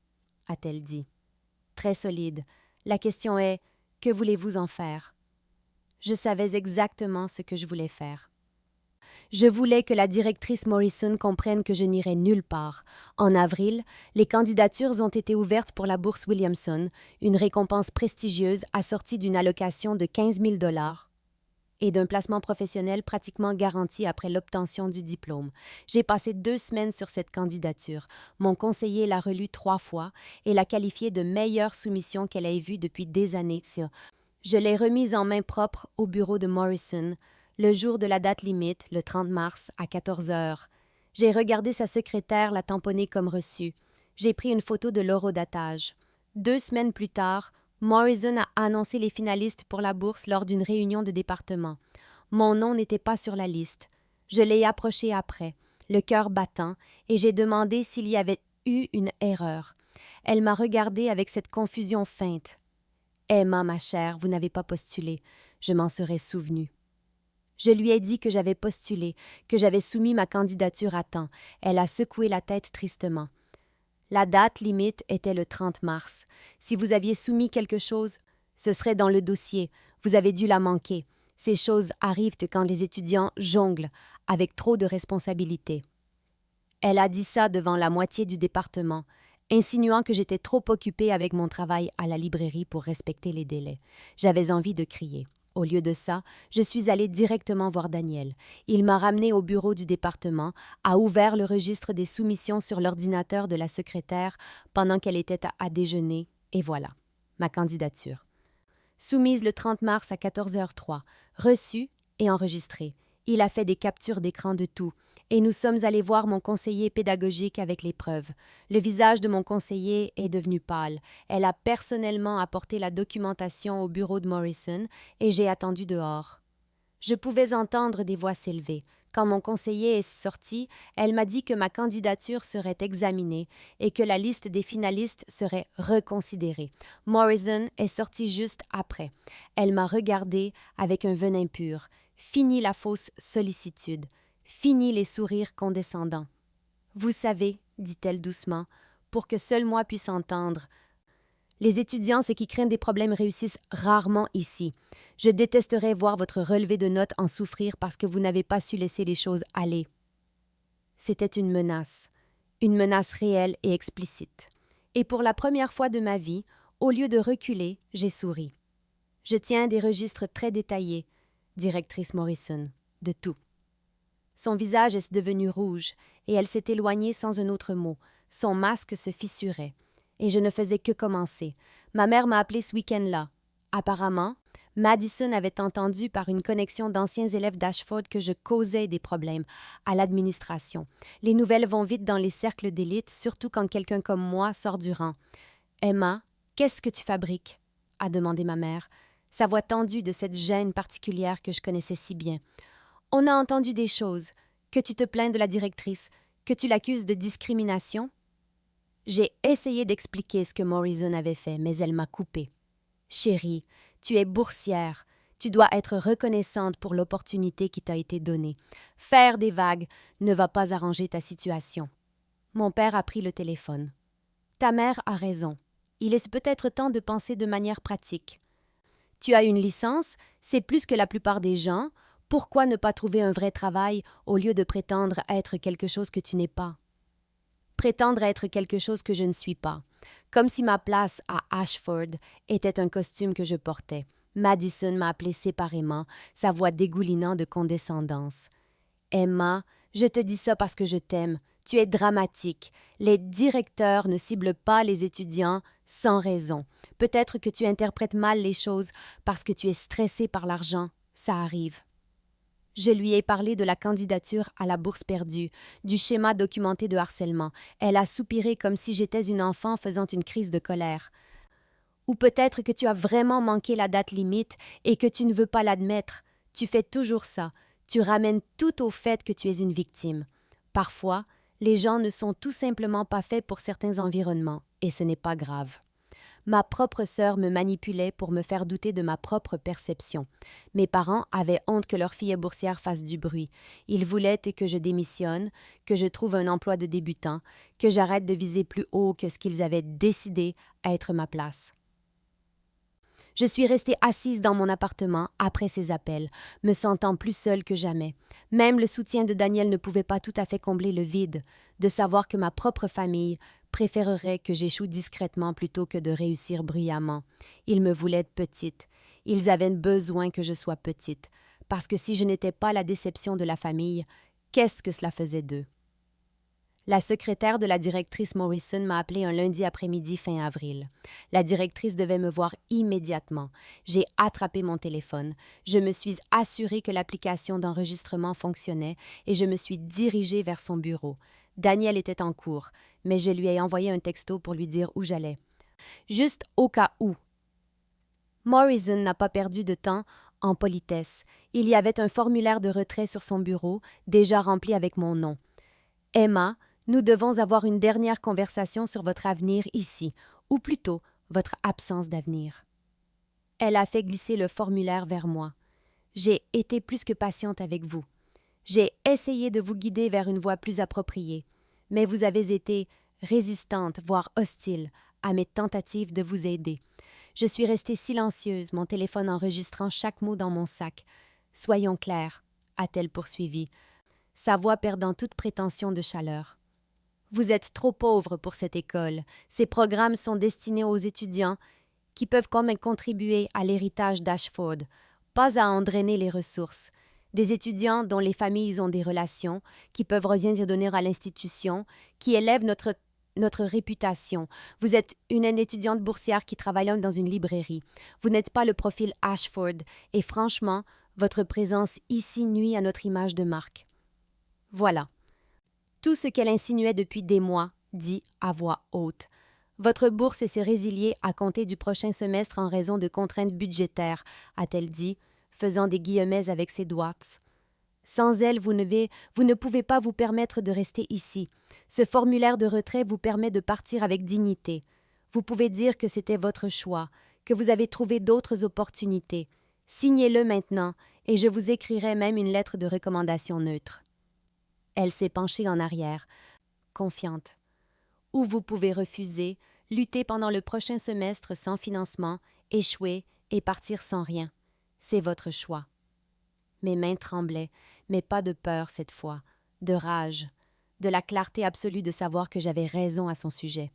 a-t-elle dit. « Très solide. La question est, que voulez-vous en faire? » Je savais exactement ce que je voulais faire. Je voulais que la directrice Morrison comprenne que je n'irais nulle part. En avril, les candidatures ont été ouvertes pour la bourse Williamson, une récompense prestigieuse assortie d'une allocation de 15 000 $ et d'un placement professionnel pratiquement garanti après l'obtention du diplôme. J'ai passé 2 semaines sur cette candidature. Mon conseiller l'a relue 3 fois et l'a qualifiée de meilleure soumission qu'elle ait vue depuis des années. Je l'ai remise en main propre au bureau de Morrison, le jour de la date limite, le 30 mars, à 14 heures. J'ai regardé sa secrétaire la tamponner comme reçue. J'ai pris une photo de l'horodatage. 2 semaines plus tard, Morrison a annoncé les finalistes pour la bourse lors d'une réunion de département. Mon nom n'était pas sur la liste. Je l'ai approché après, le cœur battant, et j'ai demandé s'il y avait eu une erreur. Elle m'a regardé avec cette confusion feinte. « Emma, ma chère, vous n'avez pas postulé. Je m'en serais souvenu. » Je lui ai dit que j'avais postulé, que j'avais soumis ma candidature à temps. Elle a secoué la tête tristement. La date limite était le 30 mars. Si vous aviez soumis quelque chose, ce serait dans le dossier. Vous avez dû la manquer. Ces choses arrivent quand les étudiants jonglent avec trop de responsabilités. Elle a dit ça devant la moitié du département, insinuant que j'étais trop occupée avec mon travail à la librairie pour respecter les délais. J'avais envie de crier. Au lieu de ça, je suis allée directement voir Daniel. Il m'a ramenée au bureau du département, a ouvert le registre des soumissions sur l'ordinateur de la secrétaire pendant qu'elle était à déjeuner, et voilà, ma candidature. Soumise le 30 mars à 14h03, reçue et enregistrée. Il a fait des captures d'écran de tout, et nous sommes allés voir mon conseiller pédagogique avec les preuves. Le visage de mon conseiller est devenu pâle. Elle a personnellement apporté la documentation au bureau de Morrison et j'ai attendu dehors. Je pouvais entendre des voix s'élever. Quand mon conseiller est sorti, elle m'a dit que ma candidature serait examinée et que la liste des finalistes serait reconsidérée. Morrison est sortie juste après. Elle m'a regardée avec un venin pur. Fini la fausse sollicitude. Fini les sourires condescendants. « Vous savez, dit-elle doucement, pour que seul moi puisse entendre. Les étudiants, ceux qui craignent des problèmes réussissent rarement ici. Je détesterais voir votre relevé de notes en souffrir parce que vous n'avez pas su laisser les choses aller. » C'était une menace réelle et explicite. Et pour la première fois de ma vie, au lieu de reculer, j'ai souri. Je tiens des registres très détaillés, directrice Morrison, de tout. Son visage est devenu rouge, et elle s'est éloignée sans un autre mot. Son masque se fissurait. Et je ne faisais que commencer. Ma mère m'a appelée ce week-end-là. Apparemment, Madison avait entendu par une connexion d'anciens élèves d'Ashford que je causais des problèmes à l'administration. Les nouvelles vont vite dans les cercles d'élite, surtout quand quelqu'un comme moi sort du rang. « Emma, qu'est-ce que tu fabriques ?» a demandé ma mère, sa voix tendue de cette gêne particulière que je connaissais si bien. « On a entendu des choses, que tu te plains de la directrice, que tu l'accuses de discrimination. » J'ai essayé d'expliquer ce que Morrison avait fait, mais elle m'a coupé. « Chérie, tu es boursière. Tu dois être reconnaissante pour l'opportunité qui t'a été donnée. Faire des vagues ne va pas arranger ta situation. » Mon père a pris le téléphone. « Ta mère a raison. Il est peut-être temps de penser de manière pratique. Tu as une licence, c'est plus que la plupart des gens. Pourquoi ne pas trouver un vrai travail au lieu de prétendre être quelque chose que tu n'es pas? Prétendre être quelque chose que je ne suis pas. Comme si ma place à Ashford était un costume que je portais. Madison m'a appelé séparément, sa voix dégoulinant de condescendance. « Emma, je te dis ça parce que je t'aime. Tu es dramatique. Les directeurs ne ciblent pas les étudiants sans raison. Peut-être que tu interprètes mal les choses parce que tu es stressée par l'argent. Ça arrive. » Je lui ai parlé de la candidature à la bourse perdue, du schéma documenté de harcèlement. Elle a soupiré comme si j'étais une enfant faisant une crise de colère. Ou peut-être que tu as vraiment manqué la date limite et que tu ne veux pas l'admettre. Tu fais toujours ça. Tu ramènes tout au fait que tu es une victime. Parfois, les gens ne sont tout simplement pas faits pour certains environnements, et ce n'est pas grave. Ma propre sœur me manipulait pour me faire douter de ma propre perception. Mes parents avaient honte que leur fille boursière fasse du bruit. Ils voulaient que je démissionne, que je trouve un emploi de débutant, que j'arrête de viser plus haut que ce qu'ils avaient décidé être ma place. Je suis restée assise dans mon appartement après ces appels, me sentant plus seule que jamais. Même le soutien de Daniel ne pouvait pas tout à fait combler le vide, de savoir que ma propre famille préférerait que j'échoue discrètement plutôt que de réussir bruyamment. Ils me voulaient petite. Ils avaient besoin que je sois petite, parce que si je n'étais pas la déception de la famille, qu'est-ce que cela faisait d'eux? La secrétaire de la directrice Morrison m'a appelé un lundi après-midi fin avril. La directrice devait me voir immédiatement. J'ai attrapé mon téléphone. Je me suis assurée que l'application d'enregistrement fonctionnait et je me suis dirigée vers son bureau. Daniel était en cours, mais je lui ai envoyé un texto pour lui dire où j'allais. Juste au cas où. Morrison n'a pas perdu de temps en politesse. Il y avait un formulaire de retrait sur son bureau, déjà rempli avec mon nom. « Emma, nous devons avoir une dernière conversation sur votre avenir ici, ou plutôt votre absence d'avenir. » Elle a fait glisser le formulaire vers moi. J'ai été plus que patiente avec vous. J'ai essayé de vous guider vers une voie plus appropriée, mais vous avez été résistante, voire hostile, à mes tentatives de vous aider. Je suis restée silencieuse, mon téléphone enregistrant chaque mot dans mon sac. « Soyons clairs, » a-t-elle poursuivi, sa voix perdant toute prétention de chaleur. Vous êtes trop pauvre pour cette école. Ces programmes sont destinés aux étudiants qui peuvent quand même contribuer à l'héritage d'Ashford, pas à en drainer les ressources. Des étudiants dont les familles ont des relations, qui peuvent rien dire donner à l'institution, qui élèvent notre réputation. Vous êtes une étudiante boursière qui travaille dans une librairie. Vous n'êtes pas le profil Ashford et franchement, votre présence ici nuit à notre image de marque. Voilà. Tout ce qu'elle insinuait depuis des mois, dit à voix haute. Votre bourse est se résilier à compter du prochain semestre en raison de contraintes budgétaires, a-t-elle dit, faisant des guillemets avec ses doigts. Sans elle, vous ne pouvez pas vous permettre de rester ici. Ce formulaire de retrait vous permet de partir avec dignité. Vous pouvez dire que c'était votre choix, que vous avez trouvé d'autres opportunités. Signez-le maintenant, et je vous écrirai même une lettre de recommandation neutre. Elle s'est penchée en arrière, confiante. Ou vous pouvez refuser, lutter pendant le prochain semestre sans financement, échouer et partir sans rien. C'est votre choix. Mes mains tremblaient, mais pas de peur cette fois, de rage, de la clarté absolue de savoir que j'avais raison à son sujet.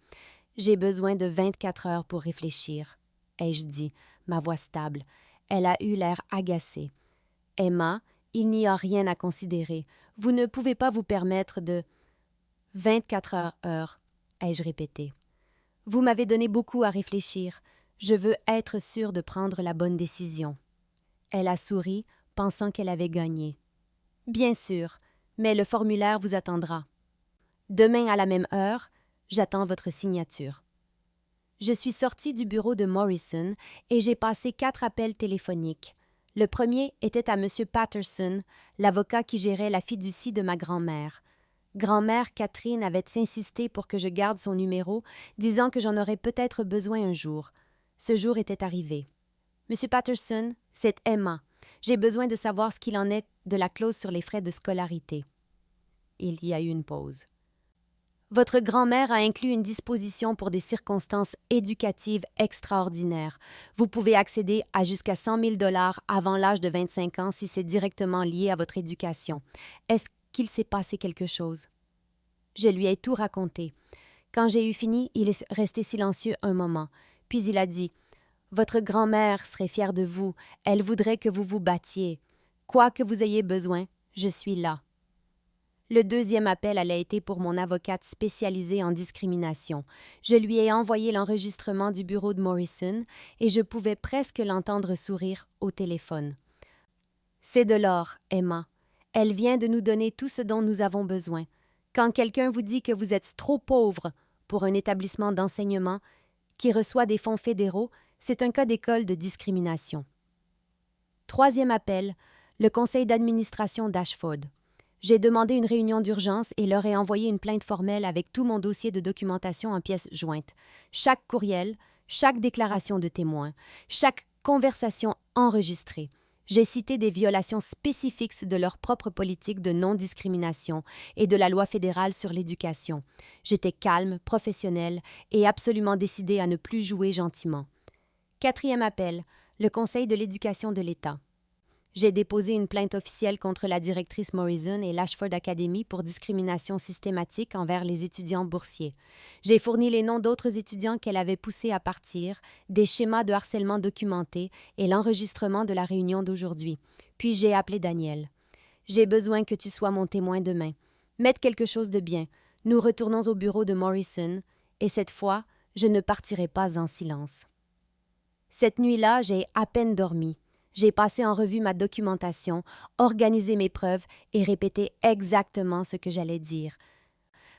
J'ai besoin de 24 heures pour réfléchir, ai-je dit, ma voix stable. Elle a eu l'air agacée. Emma, il n'y a rien à considérer. Vous ne pouvez pas vous permettre de 24 heures, ai-je répété. Vous m'avez donné beaucoup à réfléchir. Je veux être sûre de prendre la bonne décision. Elle a souri, pensant qu'elle avait gagné. Bien sûr, mais le formulaire vous attendra. Demain à la même heure, j'attends votre signature. Je suis sortie du bureau de Morrison et j'ai passé 4 appels téléphoniques. Le premier était à M. Patterson, l'avocat qui gérait la fiducie de ma grand-mère. Grand-mère Catherine avait insisté pour que je garde son numéro, disant que j'en aurais peut-être besoin un jour. Ce jour était arrivé. « Monsieur Patterson, c'est Emma. J'ai besoin de savoir ce qu'il en est de la clause sur les frais de scolarité. » Il y a eu une pause. Votre grand-mère a inclus une disposition pour des circonstances éducatives extraordinaires. Vous pouvez accéder à jusqu'à 100 000 $ avant l'âge de 25 ans si c'est directement lié à votre éducation. Est-ce qu'il s'est passé quelque chose? Je lui ai tout raconté. Quand j'ai eu fini, il est resté silencieux un moment. Puis il a dit « Votre grand-mère serait fière de vous, elle voudrait que vous vous battiez. Quoi que vous ayez besoin, je suis là. Le deuxième appel allait être pour mon avocate spécialisée en discrimination. Je lui ai envoyé l'enregistrement du bureau de Morrison et je pouvais presque l'entendre sourire au téléphone. C'est de l'or, Emma. Elle vient de nous donner tout ce dont nous avons besoin. Quand quelqu'un vous dit que vous êtes trop pauvre pour un établissement d'enseignement qui reçoit des fonds fédéraux, c'est un cas d'école de discrimination. Troisième appel, le conseil d'administration d'Ashford. J'ai demandé une réunion d'urgence et leur ai envoyé une plainte formelle avec tout mon dossier de documentation en pièces jointes. Chaque courriel, chaque déclaration de témoin, chaque conversation enregistrée. J'ai cité des violations spécifiques de leur propre politique de non-discrimination et de la loi fédérale sur l'éducation. J'étais calme, professionnelle et absolument décidée à ne plus jouer gentiment. Quatrième appel, le Conseil de l'éducation de l'État. J'ai déposé une plainte officielle contre la directrice Morrison et l'Ashford Academy pour discrimination systématique envers les étudiants boursiers. J'ai fourni les noms d'autres étudiants qu'elle avait poussés à partir, des schémas de harcèlement documentés et l'enregistrement de la réunion d'aujourd'hui. Puis j'ai appelé Daniel. « J'ai besoin que tu sois mon témoin demain. Mette quelque chose de bien. Nous retournons au bureau de Morrison et cette fois, je ne partirai pas en silence. » Cette nuit-là, j'ai à peine dormi. J'ai passé en revue ma documentation, organisé mes preuves et répété exactement ce que j'allais dire.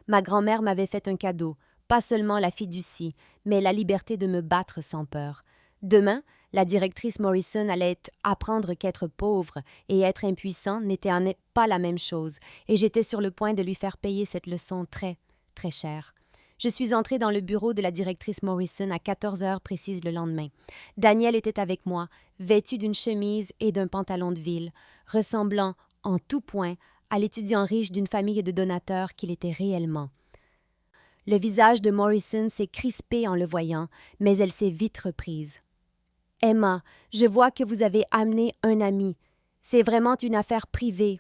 Ma grand-mère m'avait fait un cadeau, pas seulement la fiducie, mais la liberté de me battre sans peur. Demain, la directrice Morrison allait apprendre qu'être pauvre et être impuissant n'était pas la même chose, et j'étais sur le point de lui faire payer cette leçon très, très chère. Je suis entrée dans le bureau de la directrice Morrison à 14 heures précises le lendemain. Daniel était avec moi, vêtu d'une chemise et d'un pantalon de ville, ressemblant en tout point à l'étudiant riche d'une famille de donateurs qu'il était réellement. Le visage de Morrison s'est crispé en le voyant, mais elle s'est vite reprise. « Emma, je vois que vous avez amené un ami. C'est vraiment une affaire privée.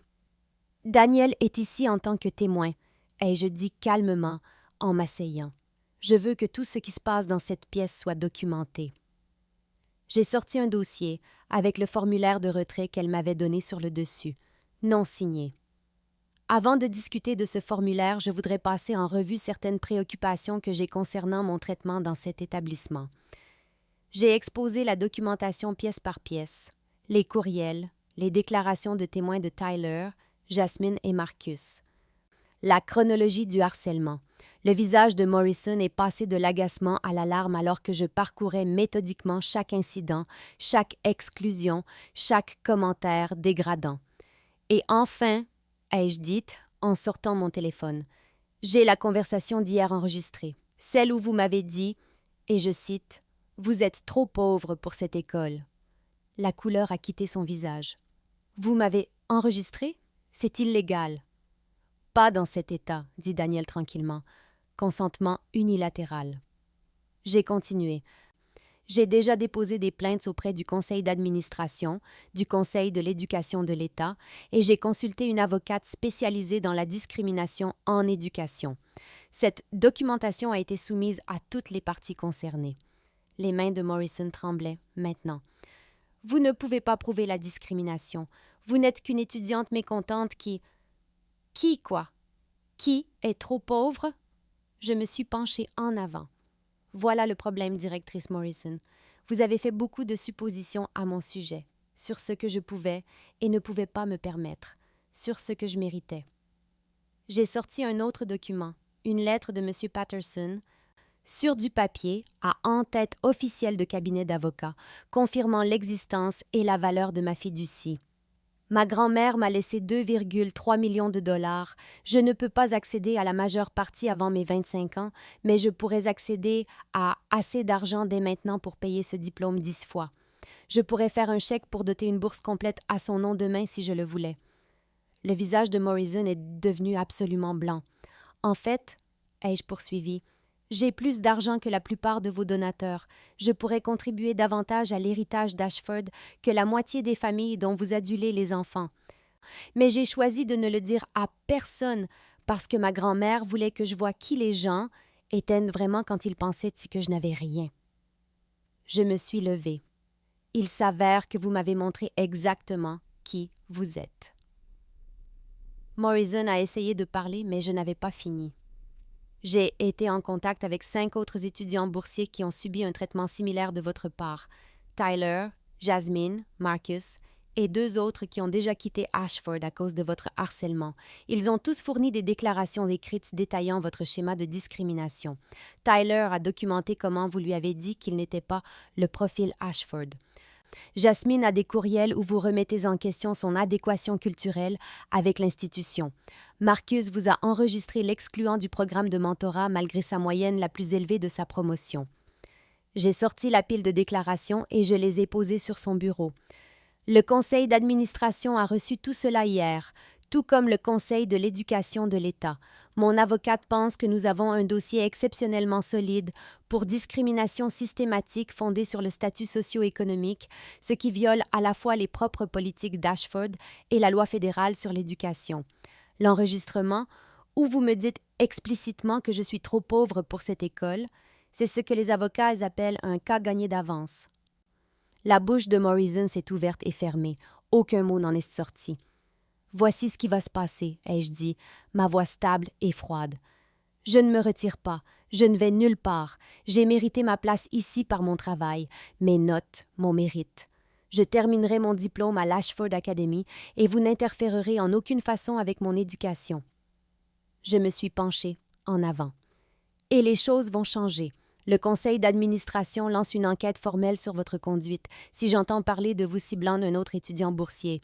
Daniel est ici en tant que témoin. » ai-je dit calmement, en m'asseyant. Je veux que tout ce qui se passe dans cette pièce soit documenté. J'ai sorti un dossier avec le formulaire de retrait qu'elle m'avait donné sur le dessus, non signé. Avant de discuter de ce formulaire, je voudrais passer en revue certaines préoccupations que j'ai concernant mon traitement dans cet établissement. J'ai exposé la documentation pièce par pièce, les courriels, les déclarations de témoins de Tyler, Jasmine et Marcus, la chronologie du harcèlement. Le visage de Morrison est passé de l'agacement à l'alarme alors que je parcourais méthodiquement chaque incident, chaque exclusion, chaque commentaire dégradant. Et enfin, ai-je dit, en sortant mon téléphone, j'ai la conversation d'hier enregistrée, celle où vous m'avez dit, et je cite, « Vous êtes trop pauvre pour cette école. » La couleur a quitté son visage. « Vous m'avez enregistré? C'est illégal. » « Pas dans cet état, » dit Daniel tranquillement. Consentement unilatéral. J'ai continué. J'ai déjà déposé des plaintes auprès du conseil d'administration, du conseil de l'éducation de l'État, et j'ai consulté une avocate spécialisée dans la discrimination en éducation. Cette documentation a été soumise à toutes les parties concernées. Les mains de Morrison tremblaient, maintenant. « Vous ne pouvez pas prouver la discrimination. Vous n'êtes qu'une étudiante mécontente qui… » « Qui, quoi? Qui est trop pauvre? » Je me suis penchée en avant. « Voilà le problème, directrice Morrison. Vous avez fait beaucoup de suppositions à mon sujet, sur ce que je pouvais et ne pouvais pas me permettre, sur ce que je méritais. » J'ai sorti un autre document, une lettre de M. Patterson, sur du papier, à en-tête officielle de cabinet d'avocat, confirmant l'existence et la valeur de ma fiducie. Ma grand-mère m'a laissé 2,3 millions de dollars. Je ne peux pas accéder à la majeure partie avant mes 25 ans, mais je pourrais accéder à assez d'argent dès maintenant pour payer ce diplôme 10 fois. Je pourrais faire un chèque pour doter une bourse complète à son nom demain si je le voulais. Le visage de Morrison est devenu absolument blanc. En fait, ai-je poursuivi, j'ai plus d'argent que la plupart de vos donateurs. Je pourrais contribuer davantage à l'héritage d'Ashford que la moitié des familles dont vous adulez les enfants. Mais j'ai choisi de ne le dire à personne parce que ma grand-mère voulait que je voie qui les gens étaient vraiment quand ils pensaient que je n'avais rien. Je me suis levée. Il s'avère que vous m'avez montré exactement qui vous êtes. Morrison a essayé de parler, mais je n'avais pas fini. J'ai été en contact avec 5 autres étudiants boursiers qui ont subi un traitement similaire de votre part. Tyler, Jasmine, Marcus et 2 autres qui ont déjà quitté Ashford à cause de votre harcèlement. Ils ont tous fourni des déclarations écrites détaillant votre schéma de discrimination. Tyler a documenté comment vous lui avez dit qu'il n'était pas le profil Ashford. Jasmine a des courriels où vous remettez en question son adéquation culturelle avec l'institution. Marcus vous a enregistré l'excluant du programme de mentorat malgré sa moyenne la plus élevée de sa promotion. J'ai sorti la pile de déclarations et je les ai posées sur son bureau. Le conseil d'administration a reçu tout cela hier, tout comme le conseil de l'éducation de l'État. Mon avocate pense que nous avons un dossier exceptionnellement solide pour discrimination systématique fondée sur le statut socio-économique, ce qui viole à la fois les propres politiques d'Ashford et la loi fédérale sur l'éducation. L'enregistrement, où vous me dites explicitement que je suis trop pauvre pour cette école, c'est ce que les avocats appellent un cas gagné d'avance. La bouche de Morrison s'est ouverte et fermée. Aucun mot n'en est sorti. Voici ce qui va se passer, ai-je dit, ma voix stable et froide. Je ne me retire pas, je ne vais nulle part. J'ai mérité ma place ici par mon travail, mes notes, mon mérite. Je terminerai mon diplôme à l'Ashford Academy et vous n'interférerez en aucune façon avec mon éducation. Je me suis penchée en avant. Et les choses vont changer. Le conseil d'administration lance une enquête formelle sur votre conduite, si j'entends parler de vous ciblant d'un autre étudiant boursier.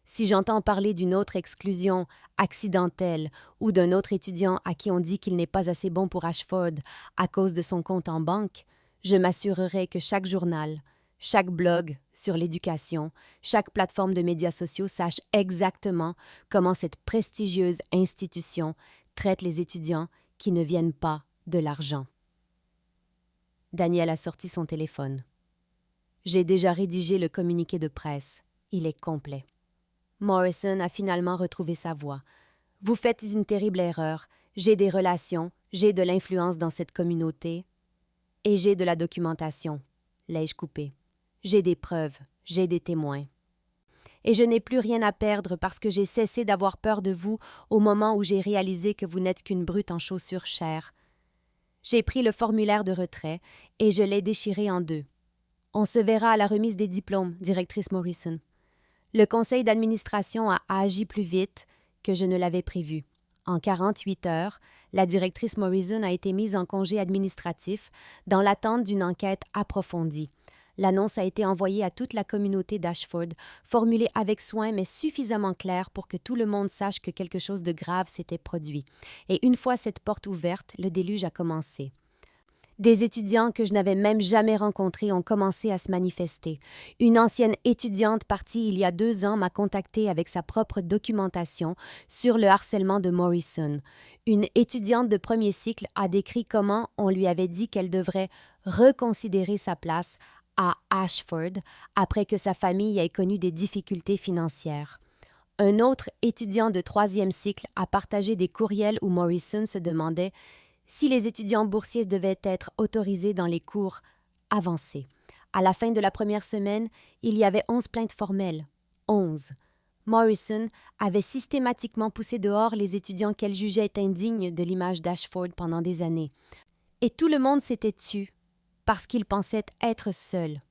Si j'entends parler d'une autre exclusion accidentelle ou d'un autre étudiant à qui on dit qu'il n'est pas assez bon pour Ashford à cause de son compte en banque, je m'assurerai que chaque journal, chaque blog sur l'éducation, chaque plateforme de médias sociaux sache exactement comment cette prestigieuse institution traite les étudiants qui ne viennent pas de l'argent. Daniel a sorti son téléphone. J'ai déjà rédigé le communiqué de presse. Il est complet. Morrison a finalement retrouvé sa voix. Vous faites une terrible erreur. J'ai des relations, j'ai de l'influence dans cette communauté et j'ai de la documentation. L'ai-je coupé? J'ai des preuves, j'ai des témoins. Et je n'ai plus rien à perdre parce que j'ai cessé d'avoir peur de vous au moment où j'ai réalisé que vous n'êtes qu'une brute en chaussures chères. J'ai pris le formulaire de retrait et je l'ai déchiré en 2. On se verra à la remise des diplômes, directrice Morrison. Le conseil d'administration a agi plus vite que je ne l'avais prévu. En 48 heures, la directrice Morrison a été mise en congé administratif dans l'attente d'une enquête approfondie. L'annonce a été envoyée à toute la communauté d'Ashford, formulée avec soin mais suffisamment claire pour que tout le monde sache que quelque chose de grave s'était produit. Et une fois cette porte ouverte, le déluge a commencé. Des étudiants que je n'avais même jamais rencontrés ont commencé à se manifester. Une ancienne étudiante partie il y a 2 ans m'a contactée avec sa propre documentation sur le harcèlement de Morrison. Une étudiante de premier cycle a décrit comment on lui avait dit qu'elle devrait reconsidérer sa place à Ashford après que sa famille ait connu des difficultés financières. Un autre étudiant de 3e cycle a partagé des courriels où Morrison se demandait si les étudiants boursiers devaient être autorisés dans les cours avancés. À la fin de la première semaine, il y avait 11 plaintes formelles. 11. Morrison avait systématiquement poussé dehors les étudiants qu'elle jugeait indignes de l'image d'Ashford pendant des années. Et tout le monde s'était tu parce qu'il pensait être seul.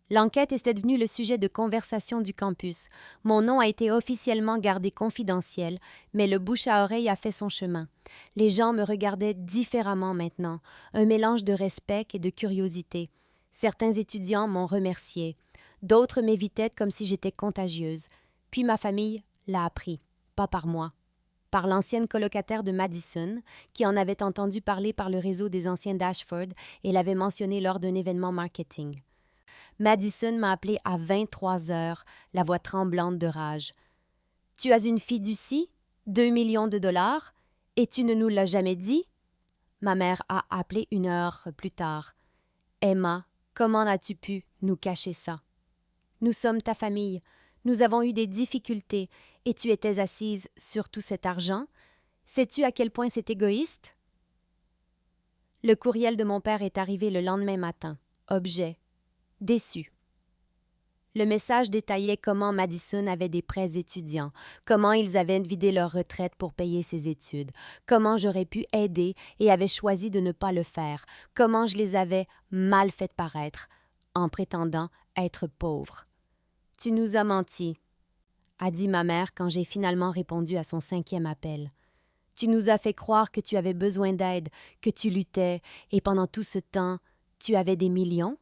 L'enquête était devenue le sujet de conversation du campus. Mon nom a été officiellement gardé confidentiel, mais le bouche à oreille a fait son chemin. Les gens me regardaient différemment maintenant, un mélange de respect et de curiosité. Certains étudiants m'ont remercié. D'autres m'évitaient comme si j'étais contagieuse. Puis ma famille l'a appris, pas par moi. Par l'ancienne colocataire de Madison, qui en avait entendu parler par le réseau des anciens d'Ashford et l'avait mentionné lors d'un événement marketing. Madison m'a appelé à 23 heures, la voix tremblante de rage. « Tu as une fiducie? 2 millions de dollars? Et tu ne nous l'as jamais dit? » Ma mère a appelé 1 heure plus tard. « Emma, comment as-tu pu nous cacher ça? Nous sommes ta famille. Nous avons eu des difficultés et tu étais assise sur tout cet argent. Sais-tu à quel point c'est égoïste? » Le courriel de mon père est arrivé le lendemain matin. Objet. Déçu. Le message détaillait comment Madison avait des prêts étudiants, comment ils avaient vidé leur retraite pour payer ses études, comment j'aurais pu aider et avait choisi de ne pas le faire, comment je les avais mal fait paraître, en prétendant être pauvre. « Tu nous as menti », a dit ma mère quand j'ai finalement répondu à son 5e appel. « Tu nous as fait croire que tu avais besoin d'aide, que tu luttais, et pendant tout ce temps, tu avais des millions? »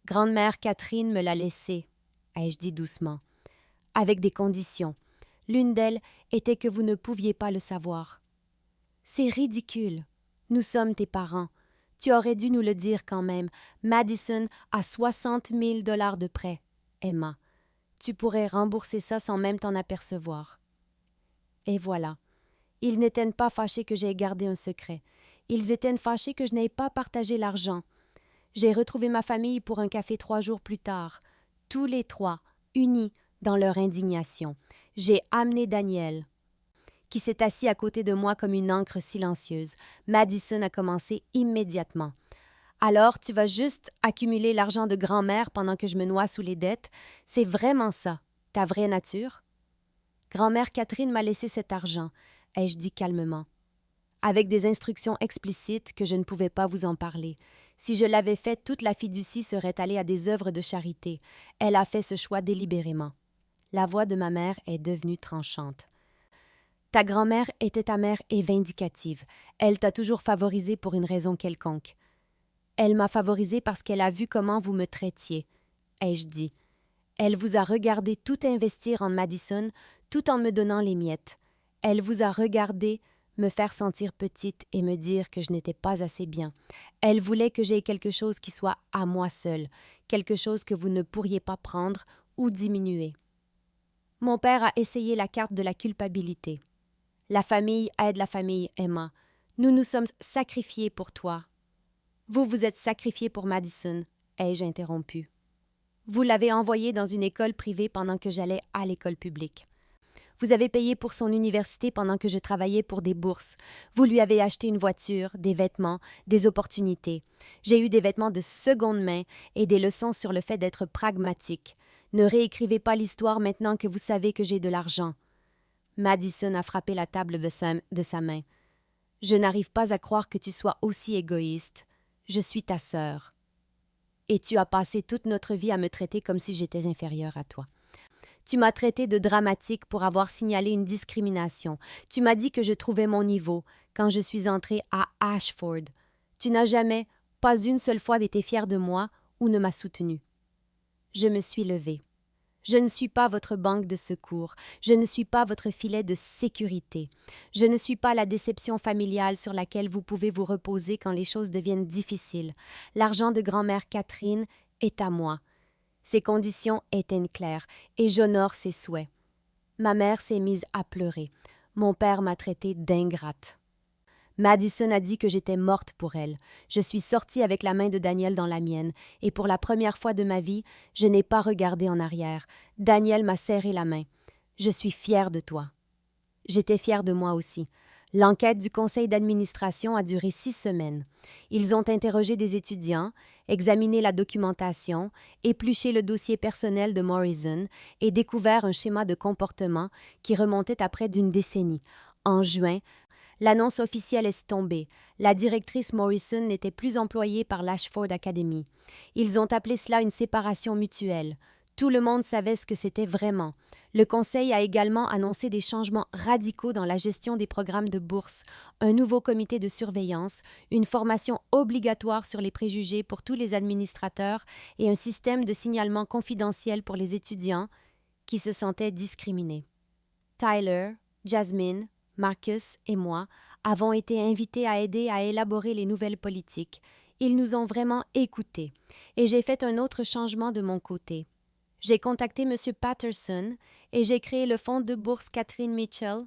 Grand-mère Catherine me l'a laissé, ai-je dit doucement, avec des conditions. L'une d'elles était que vous ne pouviez pas le savoir. C'est ridicule. Nous sommes tes parents. Tu aurais dû nous le dire quand même. Madison a 60 000 $ de prêt. Emma, tu pourrais rembourser ça sans même t'en apercevoir. Et voilà. Ils n'étaient pas fâchés que j'aie gardé un secret. Ils étaient fâchés que je n'aie pas partagé l'argent. J'ai retrouvé ma famille pour un café 3 jours plus tard, tous les 3, unis dans leur indignation. J'ai amené Daniel, qui s'est assis à côté de moi comme une ancre silencieuse. Madison a commencé immédiatement. « Alors, tu vas juste accumuler l'argent de grand-mère pendant que je me noie sous les dettes? C'est vraiment ça, ta vraie nature? » Grand-mère Catherine m'a laissé cet argent, ai-je dit calmement, avec des instructions explicites que je ne pouvais pas vous en parler. Si je l'avais fait, toute la fiducie serait allée à des œuvres de charité. Elle a fait ce choix délibérément. La voix de ma mère est devenue tranchante. Ta grand-mère était amère et vindicative. Elle t'a toujours favorisée pour une raison quelconque. Elle m'a favorisée parce qu'elle a vu comment vous me traitiez, ai-je dit. Elle vous a regardé tout investir en Madison, tout en me donnant les miettes. Elle vous a regardé me faire sentir petite et me dire que je n'étais pas assez bien. Elle voulait que j'aie quelque chose qui soit à moi seule, quelque chose que vous ne pourriez pas prendre ou diminuer. Mon père a essayé la carte de la culpabilité. La famille aide la famille, Emma. Nous nous sommes sacrifiés pour toi. Vous vous êtes sacrifié pour Madison, ai-je interrompu. Vous l'avez envoyé dans une école privée pendant que j'allais à l'école publique. Vous avez payé pour son université pendant que je travaillais pour des bourses. Vous lui avez acheté une voiture, des vêtements, des opportunités. J'ai eu des vêtements de seconde main et des leçons sur le fait d'être pragmatique. Ne réécrivez pas l'histoire maintenant que vous savez que j'ai de l'argent. Madison a frappé la table de sa main. Je n'arrive pas à croire que tu sois aussi égoïste. Je suis ta sœur. Et tu as passé toute notre vie à me traiter comme si j'étais inférieure à toi. Tu m'as traité de dramatique pour avoir signalé une discrimination. Tu m'as dit que je trouvais mon niveau quand je suis entrée à Ashford. Tu n'as jamais, pas une seule fois, été fière de moi ou ne m'as soutenue. Je me suis levée. Je ne suis pas votre banque de secours. Je ne suis pas votre filet de sécurité. Je ne suis pas la déception familiale sur laquelle vous pouvez vous reposer quand les choses deviennent difficiles. L'argent de grand-mère Catherine est à moi. Ses conditions étaient claires, et j'honore ses souhaits. Ma mère s'est mise à pleurer. Mon père m'a traitée d'ingrate. Madison a dit que j'étais morte pour elle. Je suis sortie avec la main de Daniel dans la mienne, et pour la première fois de ma vie, je n'ai pas regardé en arrière. Daniel m'a serré la main. Je suis fière de toi. J'étais fière de moi aussi. L'enquête du conseil d'administration a duré 6 semaines. Ils ont interrogé des étudiants, examiné la documentation, épluché le dossier personnel de Morrison et découvert un schéma de comportement qui remontait à près d'une décennie. En juin, l'annonce officielle est tombée. La directrice Morrison n'était plus employée par l'Ashford Academy. Ils ont appelé cela une séparation mutuelle. Tout le monde savait ce que c'était vraiment. Le Conseil a également annoncé des changements radicaux dans la gestion des programmes de bourse, un nouveau comité de surveillance, une formation obligatoire sur les préjugés pour tous les administrateurs et un système de signalement confidentiel pour les étudiants qui se sentaient discriminés. Tyler, Jasmine, Marcus et moi avons été invités à aider à élaborer les nouvelles politiques. Ils nous ont vraiment écoutés et j'ai fait un autre changement de mon côté. J'ai contacté M. Patterson et j'ai créé le fonds de bourse Catherine Mitchell,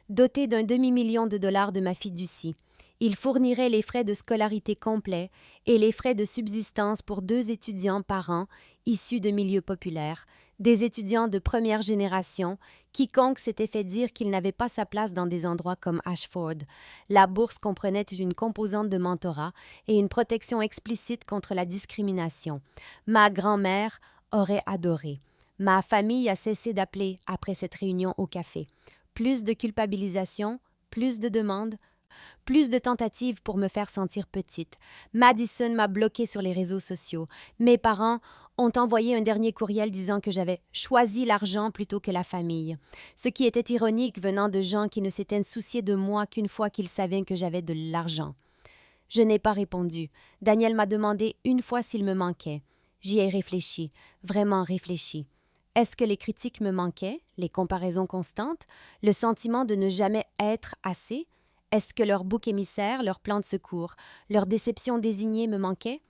doté d'un demi-million de dollars de ma fiducie. Il fournirait les frais de scolarité complets et les frais de subsistance pour 2 étudiants par an issus de milieux populaires, Des étudiants de première génération, quiconque s'était fait dire qu'il n'avait pas sa place dans des endroits comme Ashford. La bourse comprenait une composante de mentorat et une protection explicite contre la discrimination. Ma grand-mère aurait adoré. Ma famille a cessé d'appeler après cette réunion au café. Plus de culpabilisation, plus de demandes, plus de tentatives pour me faire sentir petite. Madison m'a bloquée sur les réseaux sociaux. Mes parents ont envoyé un dernier courriel disant que j'avais choisi l'argent plutôt que la famille. Ce qui était ironique venant de gens qui ne s'étaient souciés de moi qu'une fois qu'ils savaient que j'avais de l'argent. Je n'ai pas répondu. Daniel m'a demandé une fois s'il me manquait. J'y ai réfléchi, vraiment réfléchi. Est-ce que les critiques me manquaient, les comparaisons constantes, le sentiment de ne jamais être assez? Est-ce que leur bouc émissaire, leur plan de secours, leur déception désignée me manquaient?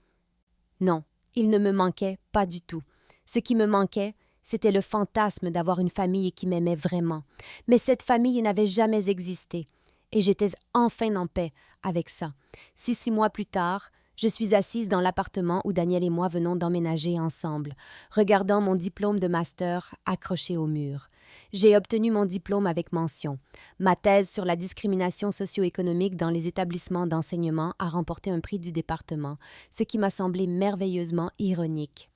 Non, ils ne me manquaient pas du tout. Ce qui me manquait, c'était le fantasme d'avoir une famille qui m'aimait vraiment. Mais cette famille n'avait jamais existé. Et j'étais enfin en paix avec ça. 6 mois plus tard, je suis assise dans l'appartement où Daniel et moi venons d'emménager ensemble, regardant mon diplôme de master accroché au mur. J'ai obtenu mon diplôme avec mention. Ma thèse sur la discrimination socio-économique dans les établissements d'enseignement a remporté un prix du département, ce qui m'a semblé merveilleusement ironique.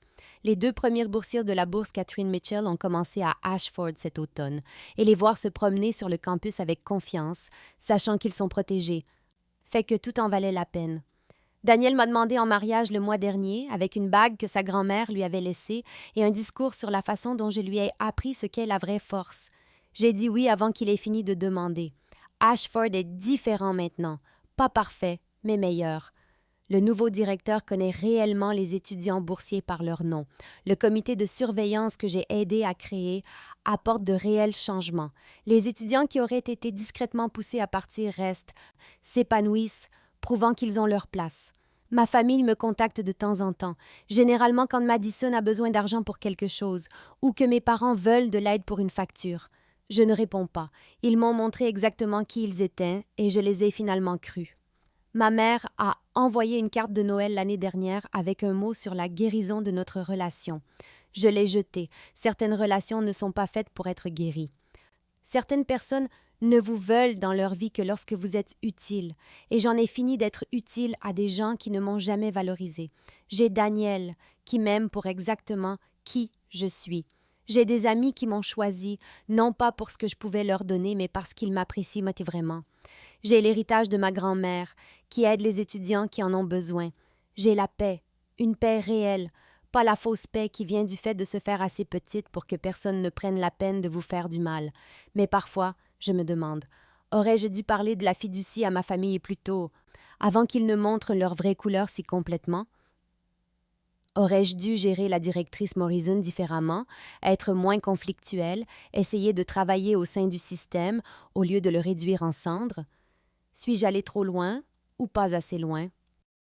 Les 2 premières boursières de la bourse Catherine Mitchell ont commencé à Ashford cet automne, et les voir se promener sur le campus avec confiance, sachant qu'ils sont protégés, fait que tout en valait la peine. Daniel m'a demandé en mariage le mois dernier, avec une bague que sa grand-mère lui avait laissée et un discours sur la façon dont je lui ai appris ce qu'est la vraie force. J'ai dit oui avant qu'il ait fini de demander. Ashford est différent maintenant, pas parfait, mais meilleur. Le nouveau directeur connaît réellement les étudiants boursiers par leur nom. Le comité de surveillance que j'ai aidé à créer apporte de réels changements. Les étudiants qui auraient été discrètement poussés à partir restent, s'épanouissent, prouvant qu'ils ont leur place. Ma famille me contacte de temps en temps, généralement quand Madison a besoin d'argent pour quelque chose ou que mes parents veulent de l'aide pour une facture. Je ne réponds pas. Ils m'ont montré exactement qui ils étaient et je les ai finalement crus. Ma mère a envoyé une carte de Noël l'année dernière avec un mot sur la guérison de notre relation. Je l'ai jetée. Certaines relations ne sont pas faites pour être guéries. Certaines personnes ne vous veulent dans leur vie que lorsque vous êtes utile, et j'en ai fini d'être utile à des gens qui ne m'ont jamais valorisé. J'ai Daniel, qui m'aime pour exactement qui je suis. J'ai des amis qui m'ont choisi, non pas pour ce que je pouvais leur donner, mais parce qu'ils m'apprécient vraiment. J'ai l'héritage de ma grand-mère, qui aide les étudiants qui en ont besoin. J'ai la paix, une paix réelle, pas la fausse paix qui vient du fait de se faire assez petite pour que personne ne prenne la peine de vous faire du mal. Mais parfois, je me demande, aurais-je dû parler de la fiducie à ma famille plus tôt, avant qu'ils ne montrent leur vraie couleur si complètement? Aurais-je dû gérer la directrice Morrison différemment, être moins conflictuelle, essayer de travailler au sein du système au lieu de le réduire en cendres? Suis-je allé trop loin ou pas assez loin?